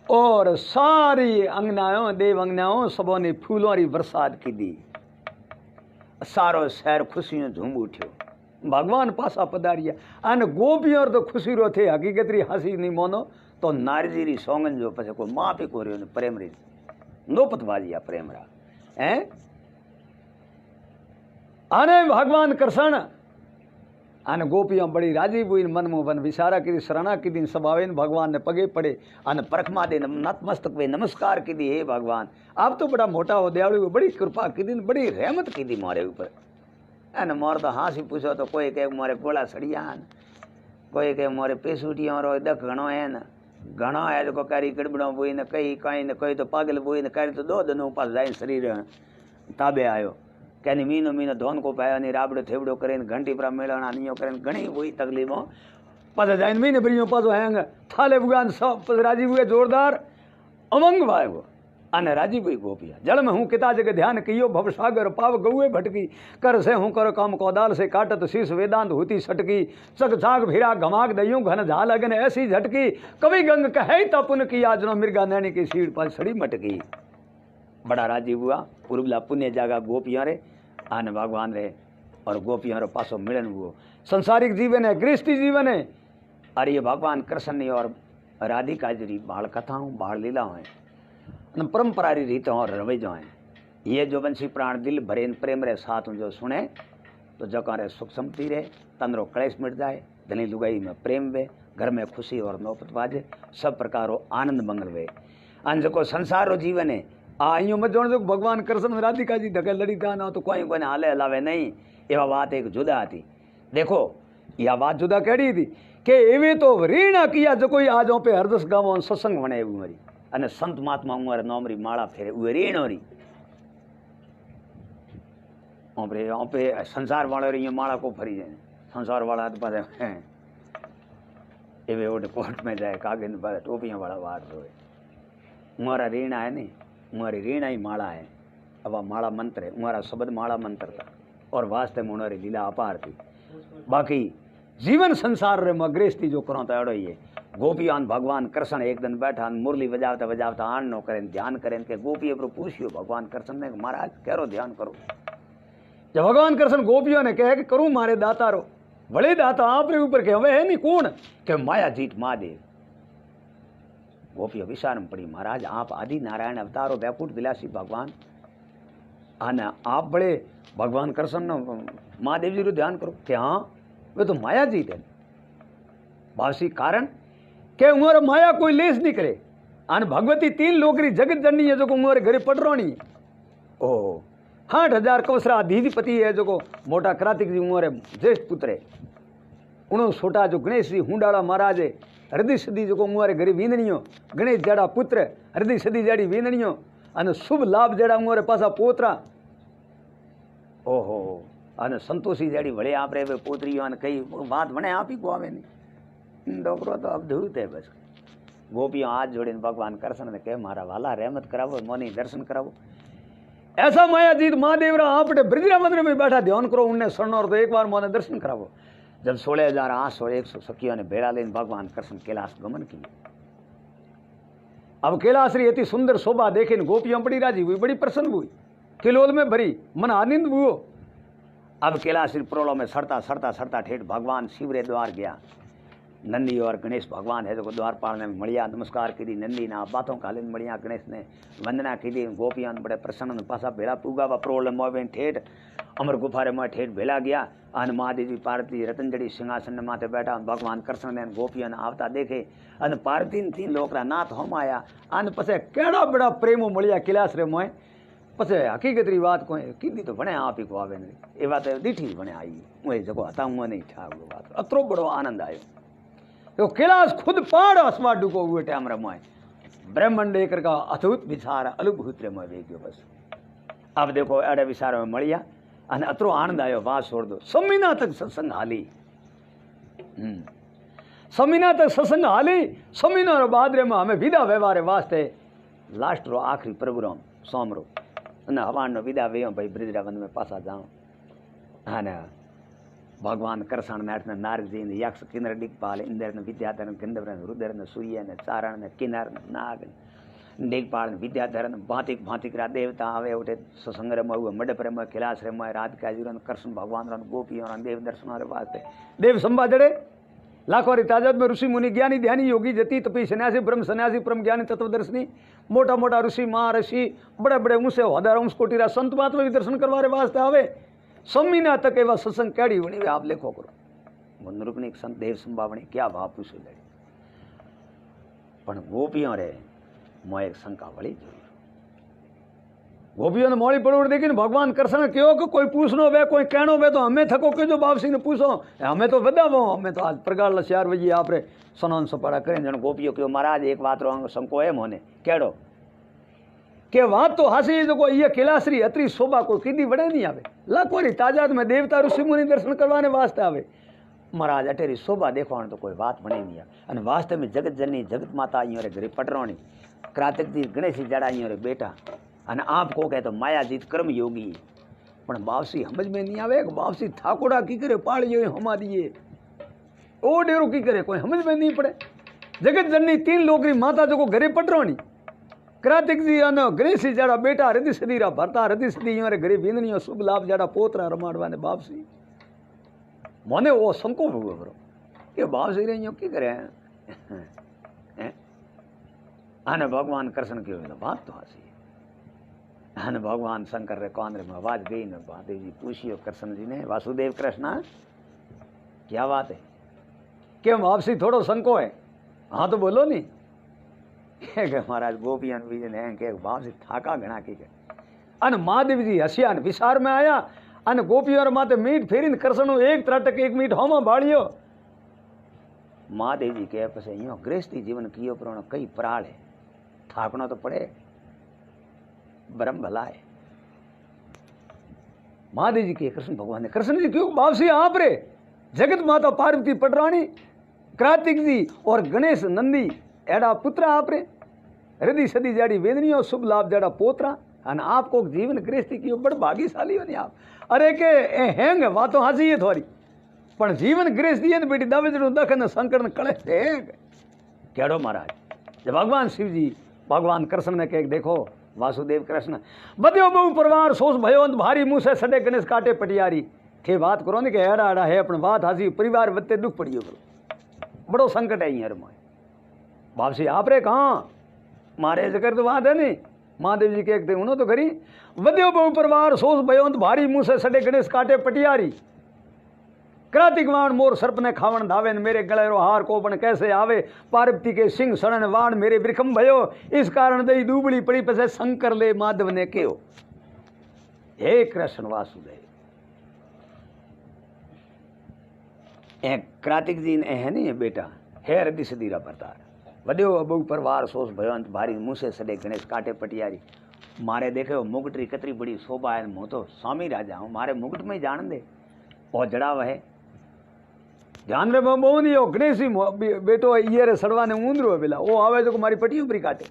और सारी अंगनाओं देव अंगनाओं सबों ने फूलों री बरसात की दी सारो शहर खुशियों झूम उठ्यो भगवान पासा पधारिया अन गोपियों तो खुशी रो थे हकीकत री हंसी नहीं मोनो तो नारजी री सोंगन जो पछे को मां पे को रे प्रेम री नोपत बाजिया प्रेम रा हैं आने भगवान कृष्ण अन गोपियों बड़ी राजी हुई मन मोहन विचारा की शरणा की दिन सभावेन भगवान ने पगे पड़े अन परखमा दे नतमस्तक वे नमस्कार की दी हे भगवान आप तो बड़ा मोटा हो दयालु बड़ी कृपा की दिन बड़ी रहमत की दी मारे ऊपर अन मोर तो हाँसी पूछो तो कोई कहे मोरे गोला सड़िया कोई कहे मोरे पेसूटियों रो दख घणो है न घणो है जो कारी गड़बड़ों बोई न कई कहीं न कोई तो पागल बोई न कारी तो दो दिनों पास जाए शरीर ताबे आयो कहनी मीनो मीनो धोन को पायो नहीं राबड़ो थेबड़ो करे घंटी पर मेलना नहीं करे घणी हुई तकलीफों पास जाए महीने बरियों पासो हैंग थाले बुगान सब राजी हुए जोरदार अमंग वायो अन राजी हुई गोपिया जल में हूँ किता जगह ध्यान कियो भव सागर पाव गौए भटकी कर से हूँ करो काम कौदाल से काटत शीश वेदांत होती सटकी चक छाक भिड़ा घमाक दइयों घन झाल अगन ऐसी झटकी कवि गंग कहे तपुन की आजनो मिर्गा नैनी की सीढ़ पर सड़ी मटकी बड़ा राजी हुआ पूर्वला पुण्य जागा गोपियां रे आन भगवान रे और गोपियां रो पासो मिलन हुओ संसारिक जीवन है गृहस्थी जीवन है अरे ये भगवान कृष्ण और राधिका जी बाल कथाओं बाल लीलाओं है परंपरा रीतों और रवैयों हैं ये जो वंशी प्राण दिल भरे प्रेम रे साथ जो सुने तो जका रे सुख समती रहे तंद्रो क्लेश मिट जाए धनी लुगाई में प्रेम वे घर में खुशी और नौपत बाजे सब प्रकारों आनंद मंगल वे अन जो संसार रो जीवन है आइयो मत जोड़ जो भगवान कृष्ण राधिका जी धके लड़ी था ना तो कोई कोई हाले हलावे नहीं एवं बात एक जुदा थी देखो यह बात जुदा कही थी कि एवे तो रीणा किया जो कोई आज पे हरदस गाँव सत्संग बने मरी अने संत महात्मा उमर नोमरी माला फेरे उए रेणोरी ओपरे ओपे संसार वाले रे माला को फरी जाए संसार वाला तो पासे हैं एवे ओटे कोर्ट में जाए कागज में पासे टोपियां वाला बात रोए उमारा रीणा है नहीं उमारी रीणा ही माला है अब माला मंत्र है उमारा शब्द माला मंत्र था और वास्ते में उन्होंने लीला अपार थी बाकी जीवन संसार रे मगरेस्ती जो करो तो अड़ो ही है गोपियान भगवान कृष्ण एक दिन बैठा मुरली बजावता बजावता आन नो करें ध्यान करें के गोपी पर पूछियो भगवान कृष्ण ने महाराज करो ध्यान करो जब भगवान कृष्ण गोपियों ने कहे कि करूं मारे दातारो बड़े दाता आप रे ऊपर के हवे है नहीं कौन के माया जीत महादेव गोपियों विचार में पड़ी महाराज आप आदि नारायण अवतारो बैकुंठ विलासी भगवान आना आप बड़े भगवान कृष्ण महादेव जी रो ध्यान करो कि हाँ वे तो माया जीत है भाषी कारण के उमर माया कोई लेस नहीं करे अन भगवती 3 लोकरी जगत जननी है जो उमर घरे पड़ रोनी ओ 6000 कवसरा दीदीपति है जो मोटा क्रातिक जी उमर ज्येष्ठ पुत्र है उनो छोटा जो गणेश जी हुंडाड़ा महाराज है हृदय सदी जो उमर घरे वींदणियो गणेश जड़ा पुत्र हृदय सदी जड़ी वींदणियो अन शुभ लाभ जड़ा उमर पासा पोतरा ओहो अन संतोषी जड़ी भले आप रे पोतरियो अन कई बात बने आप ही को आवे नहीं डोकरो तो अब धूत है बस गोपियों हाथ जोड़ीने भगवान कृष्ण ने कहे मारा वाला रहमत करावो, मोनी दर्शन करावो। ऐसा मायाजीत महादेवरा आपने ब्रजरा मंदिर में बैठा ध्यान करो, उनने शरणोर तो एक बार मोने दर्शन करावो। जब 16,800 सखियों ने बेड़ा लेने भगवान कृष्ण कैलाश गमन किए। अब कैलाशरी अति सुंदर शोभा देखे गोपियों बड़ी राजी हुई, बड़ी प्रसन्न हुई, किलोल में भरी, मन आनंद हुओ। अब कैलाशरी प्रोलो में सड़ता सड़ता सड़ता ठेठ भगवान शिवरे द्वार गया। नंदी और गणेश भगवान है जो द्वारपाल ने मड़िया नमस्कार की दी। नंदी ना बातों का लेन मड़िया, गणेश ने वंदना की दी। गोपियां बड़े प्रसन्न पासा भेड़ा पूगा व प्रोल मोबेन ठेठ अमर गुफारे में ठेठ भेला गया। अन महादेवी पार्वती रतनजड़ी सिंहासन माथे बैठा। भगवान कृष्ण ने गोपियों ने आवता देखे अन पार्वती ने 3 लोकरा नाथ होमाया। अन पसे केड़ा बड़ा प्रेमो मड़िया कैलाश रे मोय। पसे हकीकत री बात कोई कीधी तो बने आप ही को आवे ने ए बात दीठी बने आई मुए जगो हता हुआ नहीं था वो बात अतरो बड़ो आनंद आयो। तो कैलाश खुद पहाड़ आसमा डुको हुए टाइम रे मोय ब्रह्मांड एक का अद्भुत विचार अद्भुत रे मोय वेग्यो। बस अब देखो अड़े विचार में मड़िया अने अतरो आनंद आयो। बात छोड़ दो, समीना तक सत्संग हाली। समीना तक सत्संग हाली। समीना रो बादरे में हमें विदा व्यवहार वास्ते लास्ट रो आखिरी प्रोग्राम सोमरो अने हवान नो विदा वेयो भाई ब्रिजरावन में पासा जाऊं। अने भगवान कृष्ण ने अठने नारद जी ने यक्ष किन्नर दिक्पाल इंद्र ने विद्याधर गंधर्व ने रुद्र ने सूर्य ने चारण ने किन्नर ने नाग ने दिक्पाल ने विद्याधर ने भांतिक भांतिक रा देवता आवे उठे सत्संग में हुए मंडप रे में कैलाश रे में राधिका जी ने कृष्ण भगवान रे गोपियों रे देव दर्शन रे वास्ते देव संभा जड़े लाखों री ताजत में ऋषि मुनि ज्ञानी ध्यानी योगी जति तपी सन्यासी परम ज्ञानी तत्वदर्शनी मोटा मोटा ऋषि महाऋषि बड़े बड़े ऊंचे होदार ऊंच कोटीरा संत महात्मा भी दर्शन करवारे वास्ते आवे। समीना तक एवं सत्संग कैडी बनी वे आप लेखो करो। निरूपणी संत देव संभावनी क्या भाव पूछे ले पण गोपियों रे मोय एक शंका वળી जोई। गोपियों ने मोड़ी पड़ोड़ देखी भगवान कृष्ण कहो कि कोई पूछनो वे कोई कहनो वे तो हमें थको कहो बापसी ने पूछो हमें तो वदावो हमें तो आज प्रगाढ़ लश्यार वही आपरे सनन सपाड़ा करें जन गोपियों कहो महाराज एक बात रो शंको है मोने केड़ो के बात तो हासी जो को ये कैलाशरी अतरी शोभा को कीधी बड़े नहीं आवे। लाखों री ताजाद में देवता ऋषि मुनि दर्शन करवाने वास्ते आवे। महाराज अटेरी शोभा देखवाने तो कोई बात बने नहीं है। अने वास्तव में जगत जननी जगत माता अहीं रे घरे पटरोणी कार्तिक जी गणेश जी जड़ा अहीं रे बेटा अने आप को कहे तो मायाजीत कर्म योगी पण बावसी समझ में नहीं आवे। बावसी ठाकोड़ा की करे पाड़ियो हमा दिए ओ डेरो की करे कोई समझ में नहीं पड़े। जगत जननी 3 लोकरी माता जो को घरे पटरोणी कार्तिक जी अने गणेश जी जड़ा बेटा हृदय सदीरा भरता हृदय सदी रे घरे विंदनियो शुभ लाभ जड़ा पोतरा रमाड़वाने बावसी मने वो संको हुए बरो के बावसी रे की करे आने भगवान कृष्ण की बात तो हासी अने भगवान शंकर रे कान में आवाज गई ने महादेव जी पूछियो कृष्ण जी ने वासुदेव कृष्ण क्या बात है क्यों वापसी थोड़ो संको है। हाँ तो बोलो नहीं के महाराज गोपियां बीजन है के वापसी थाका घना की के अन महादेव जी हसियान विचार में आया अन गोपियों माते मीट फेरीन कृष्ण एक त्राटक एक मीट होमा बाड़ियो। महादेव जी के पसे यो गृहस्थी जीवन कियो प्रण कई प्राण है थाकनो तो पड़े ब्रह्म भला है। महादेव जी के कृष्ण भगवान ने कृष्ण जी क्यों बावसी आप रे जगत माता पार्वती पटरानी कार्तिक जी और गणेश नंदी एड़ा पुत्र आप रे हृदय सदी जाड़ी वेदनियों शुभ लाभ जाड़ा पोतरा अन आपको जीवन गृहस्थी की बड़ भाग्यशाली हो नहीं आप। अरे के हैंग बातों हाजी है थोड़ी पण जीवन गृहस्थी है बेटी दावेजड़ो दखन संकट कले केड़ो महाराज जब भगवान शिव जी भगवान कृष्ण ने कहे देखो वासुदेव कृष्ण बद्यो बहु परिवार सोच भयो भारी मुंह से सडे गणेश काटे पटियारी थे बात करो ने के एड़ा एड़ा है अपने बात हाजी परिवार वत्ते दुख पड़ियो करो बड़ो संकट है यार मोय बापसी आप रे कहाँ मारे जकर तो बात है नहीं। महादेव जी कहते उन्होंने तो करी बद्यो बहु परिवार सोच भयो भारी मुंह से सडे गणेश काटे पटियारी कार्तिक वाण मोर सर्प ने खावण धावेन मेरे गले रो हार कोपन कैसे आवे पार्वती के सिंह सड़न वाण मेरे ब्रिखम भयो इस कारण दई दूबड़ी पड़ी पसे शंकर ले माधव ने कहो हे कृष्ण वासुदेव ए कार्तिक जी ने है नहीं बेटा है हृदय सदीरा भरतार वड्यो बहु परिवार सोच भयंत भारी मुसे सडे गणेश काटे पटियारी मारे देखे मुकुटरी कतरी बड़ी शोभा है मु तो स्वामी राजा हूँ मारे मुकुट में जान दे और जड़ाव है ध्यान रे बहु नहीं हो गणेश बेटो ये रे सड़वा ने ऊंदरो पेला वो आवे जो मारी पट्टी ऊपरी काटे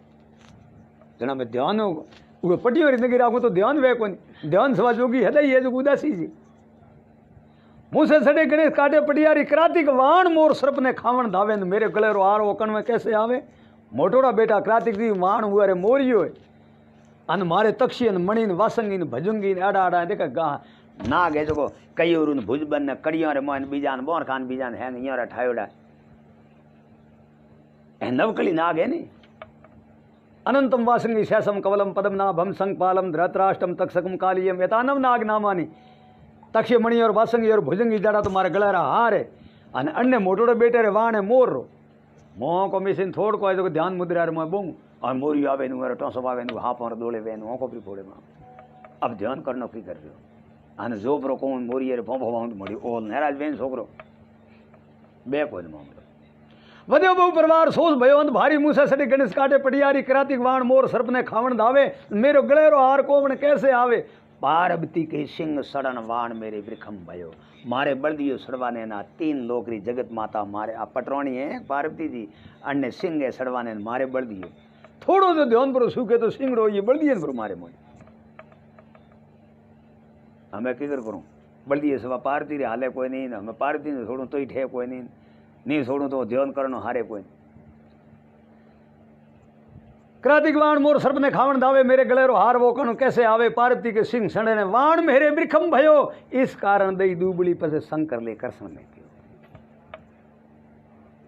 जना में ध्यान वो पट्टी जिंदगी राखू तो ध्यान वे कोनी ध्यान सवा जोगी है ये जो उदासी जी मुँह से सड़े गणेश काटे पटियारी क्रातिक वाण मोर सर्प ने खावन धावे मेरे गले रो हार ओकण में कैसे आवे मोटोड़ा बेटा क्रातिक जी वाण हुआ रे मोरियो है अन मारे तक्षी मणि वासंगी भजुंगी आड़ा आड़ा देखा गा नाग है जो कई और भुजबन ने कड़ियों रे मोहन बीजान बोर खान बीजान है नहीं रे ठायोड़ा नवकली नाग है नहीं अनंतम वासंगी शेषम कवलम पदम नाभम संगपालम धृतराष्ट्रम तक्षकम कालियम यतानम नाग नामानी तक्षी मणि और वासंगी और भुजंगी जड़ा तुम्हारे गला हार है अन अन्य मोटोड़े बेटे रे वाण है मोर रो मोह को मिसिन थोड़ को जो ध्यान मुद्रा रे मैं बोंग और मोरी आवे नु टोसो आवे नु हाथ और दोले वे नु को भी फोड़े मां अब ध्यान करनो की कर रहे हो अन जोपरो कोन मोरी रे भों भों मड़ी ओल नाराज वेन छोकरो बे कोन मामलो वध्यो बहु परिवार सोच भयो अंत भारी मुसे सड़ी गणेश काटे पटियारी क्रातिक वाण मोर सर्प ने खावन धावे मेरो गले रो हार कोवण कैसे आवे पार्वती के सिंह सड़न वाण मेरे वृखम भयो मारे बलदियो सड़वाने ना तीन लोकरी जगत माता मारे आ पटरौणी है पार्वती जी अन्य सिंह है सड़वाने मारे बलदियो थोड़ो जो ध्यान पर सूखे तो सिंगड़ो ये बलदियन पर मारे मोई हमें किधर करूं बलदिये सवा पार्वती रे हाले कोई नहीं हमें पार्वती ने छोड़ू तो ही ठे कोई नहीं छोड़ू तो ध्यान करनो हारे कोई क्रातिक वाण मोर सर्प ने खावन दावे मेरे गले रो हार वो कनु कैसे आवे पार्वती के सिंह सड़े ने वाण मेरे वृखम भयो इस कारण दई दूबली पसे शंकर ले कृष्ण ने कियो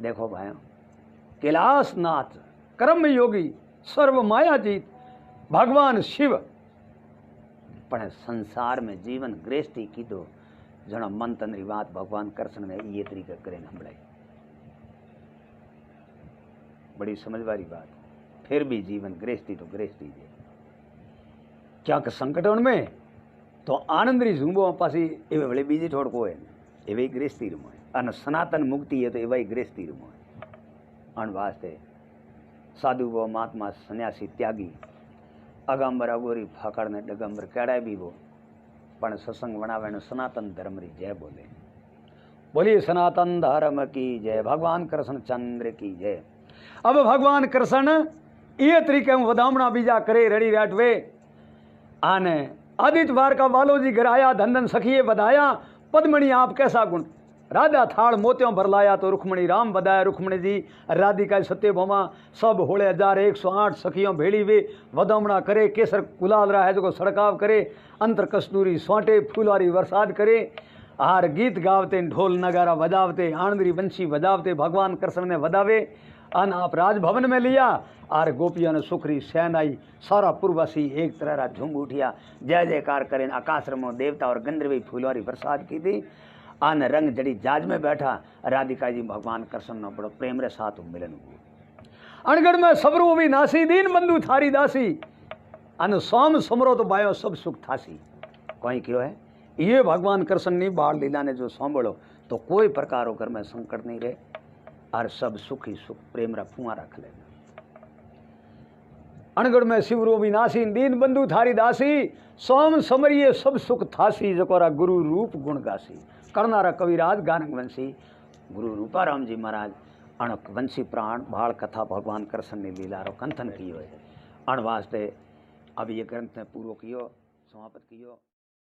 देखो भाइयों कैलाशनाथ कर्म योगी सर्व माया जीत भगवान शिव पण संसार में जीवन गृहस्थी की दो जणो मन तन री बात भगवान कृष्ण ने ये तरीके करे हमलाई बड़ी समझ वाली बात फिर भी जीवन गृहस्थी तो गृहस्थी है क्या संकटन में तो आनंद री झूंबो पासी एवे भले बीजी ठोड़ को है एवे गृहस्थी रूम है अन सनातन मुक्ति है तो एवा गृहस्थी रूम है अन वास्ते साधु वो महात्मा सन्यासी त्यागी अगंबर अगोरी फाकड़ ने डगंबर केड़ा भी वो पण सत्संग वणावे सनातन धर्म री जय बोले बोलिए सनातन धर्म की जय भगवान कृष्ण चंद्र की जय। अब भगवान कृष्ण ये तरीके वदामणा बीजा करे रड़ी राटवे आने आदित्य वार का वालो जी गिराया धन धन सखिए बधाया पद्मणि आप कैसा गुण राधा थाल मोत्यों भरलाया तो रुक्मणी राम बधाया रुक्मणी जी राधिका सत्यभामा सब होले 1108 सखियों भेड़ी वे वदामणा करे केसर गुलाल रहा है जो सड़काव करे अंतर कस्तूरी सोटे फूलवारी बरसात करे आर गीत गावते ढोल नगारा बजावते आनंदरी बंशी बजावते भगवान कृष्ण ने बधावे अन आप राजभवन में लिया आर गोपियों ने सुखरी सैन आई सारा पूर्वसी एक तरह झूम उठिया जय जयकार करें आकाशरमो देवता और गंधर्वी फूलवारी बरसात की थी अन रंग जड़ी जाज में बैठा राधिका जी भगवान कृष्ण ने बड़ो प्रेम रे साथ मिलन हुआ अनगढ़ में सबरू भी नासी दीन बंधु थारी दासी अन सोम समरो तो बायो सब सुख थासी कोई क्यों है ये भगवान कृष्ण ने बाल लीला ने जो सांभळो तो कोई प्रकार होकर में संकट नहीं रहे और सब सुख ही सुख प्रेम रा फुआ रख ले अनगढ़ में शिवरो विनाशी दीन बंधु थारी दासी सोम समरिये सब सुख थासी जकोरा गुरु रूप गुण गासी करनारा कविराज गानक वंशी गुरु रूपाराम जी महाराज अणक वंशी प्राण भाल कथा भगवान कृष्ण ने लीला रो कंथन कियो है अण वास्ते अब ये ग्रंथ ने पूरो कियो समाप्त कियो।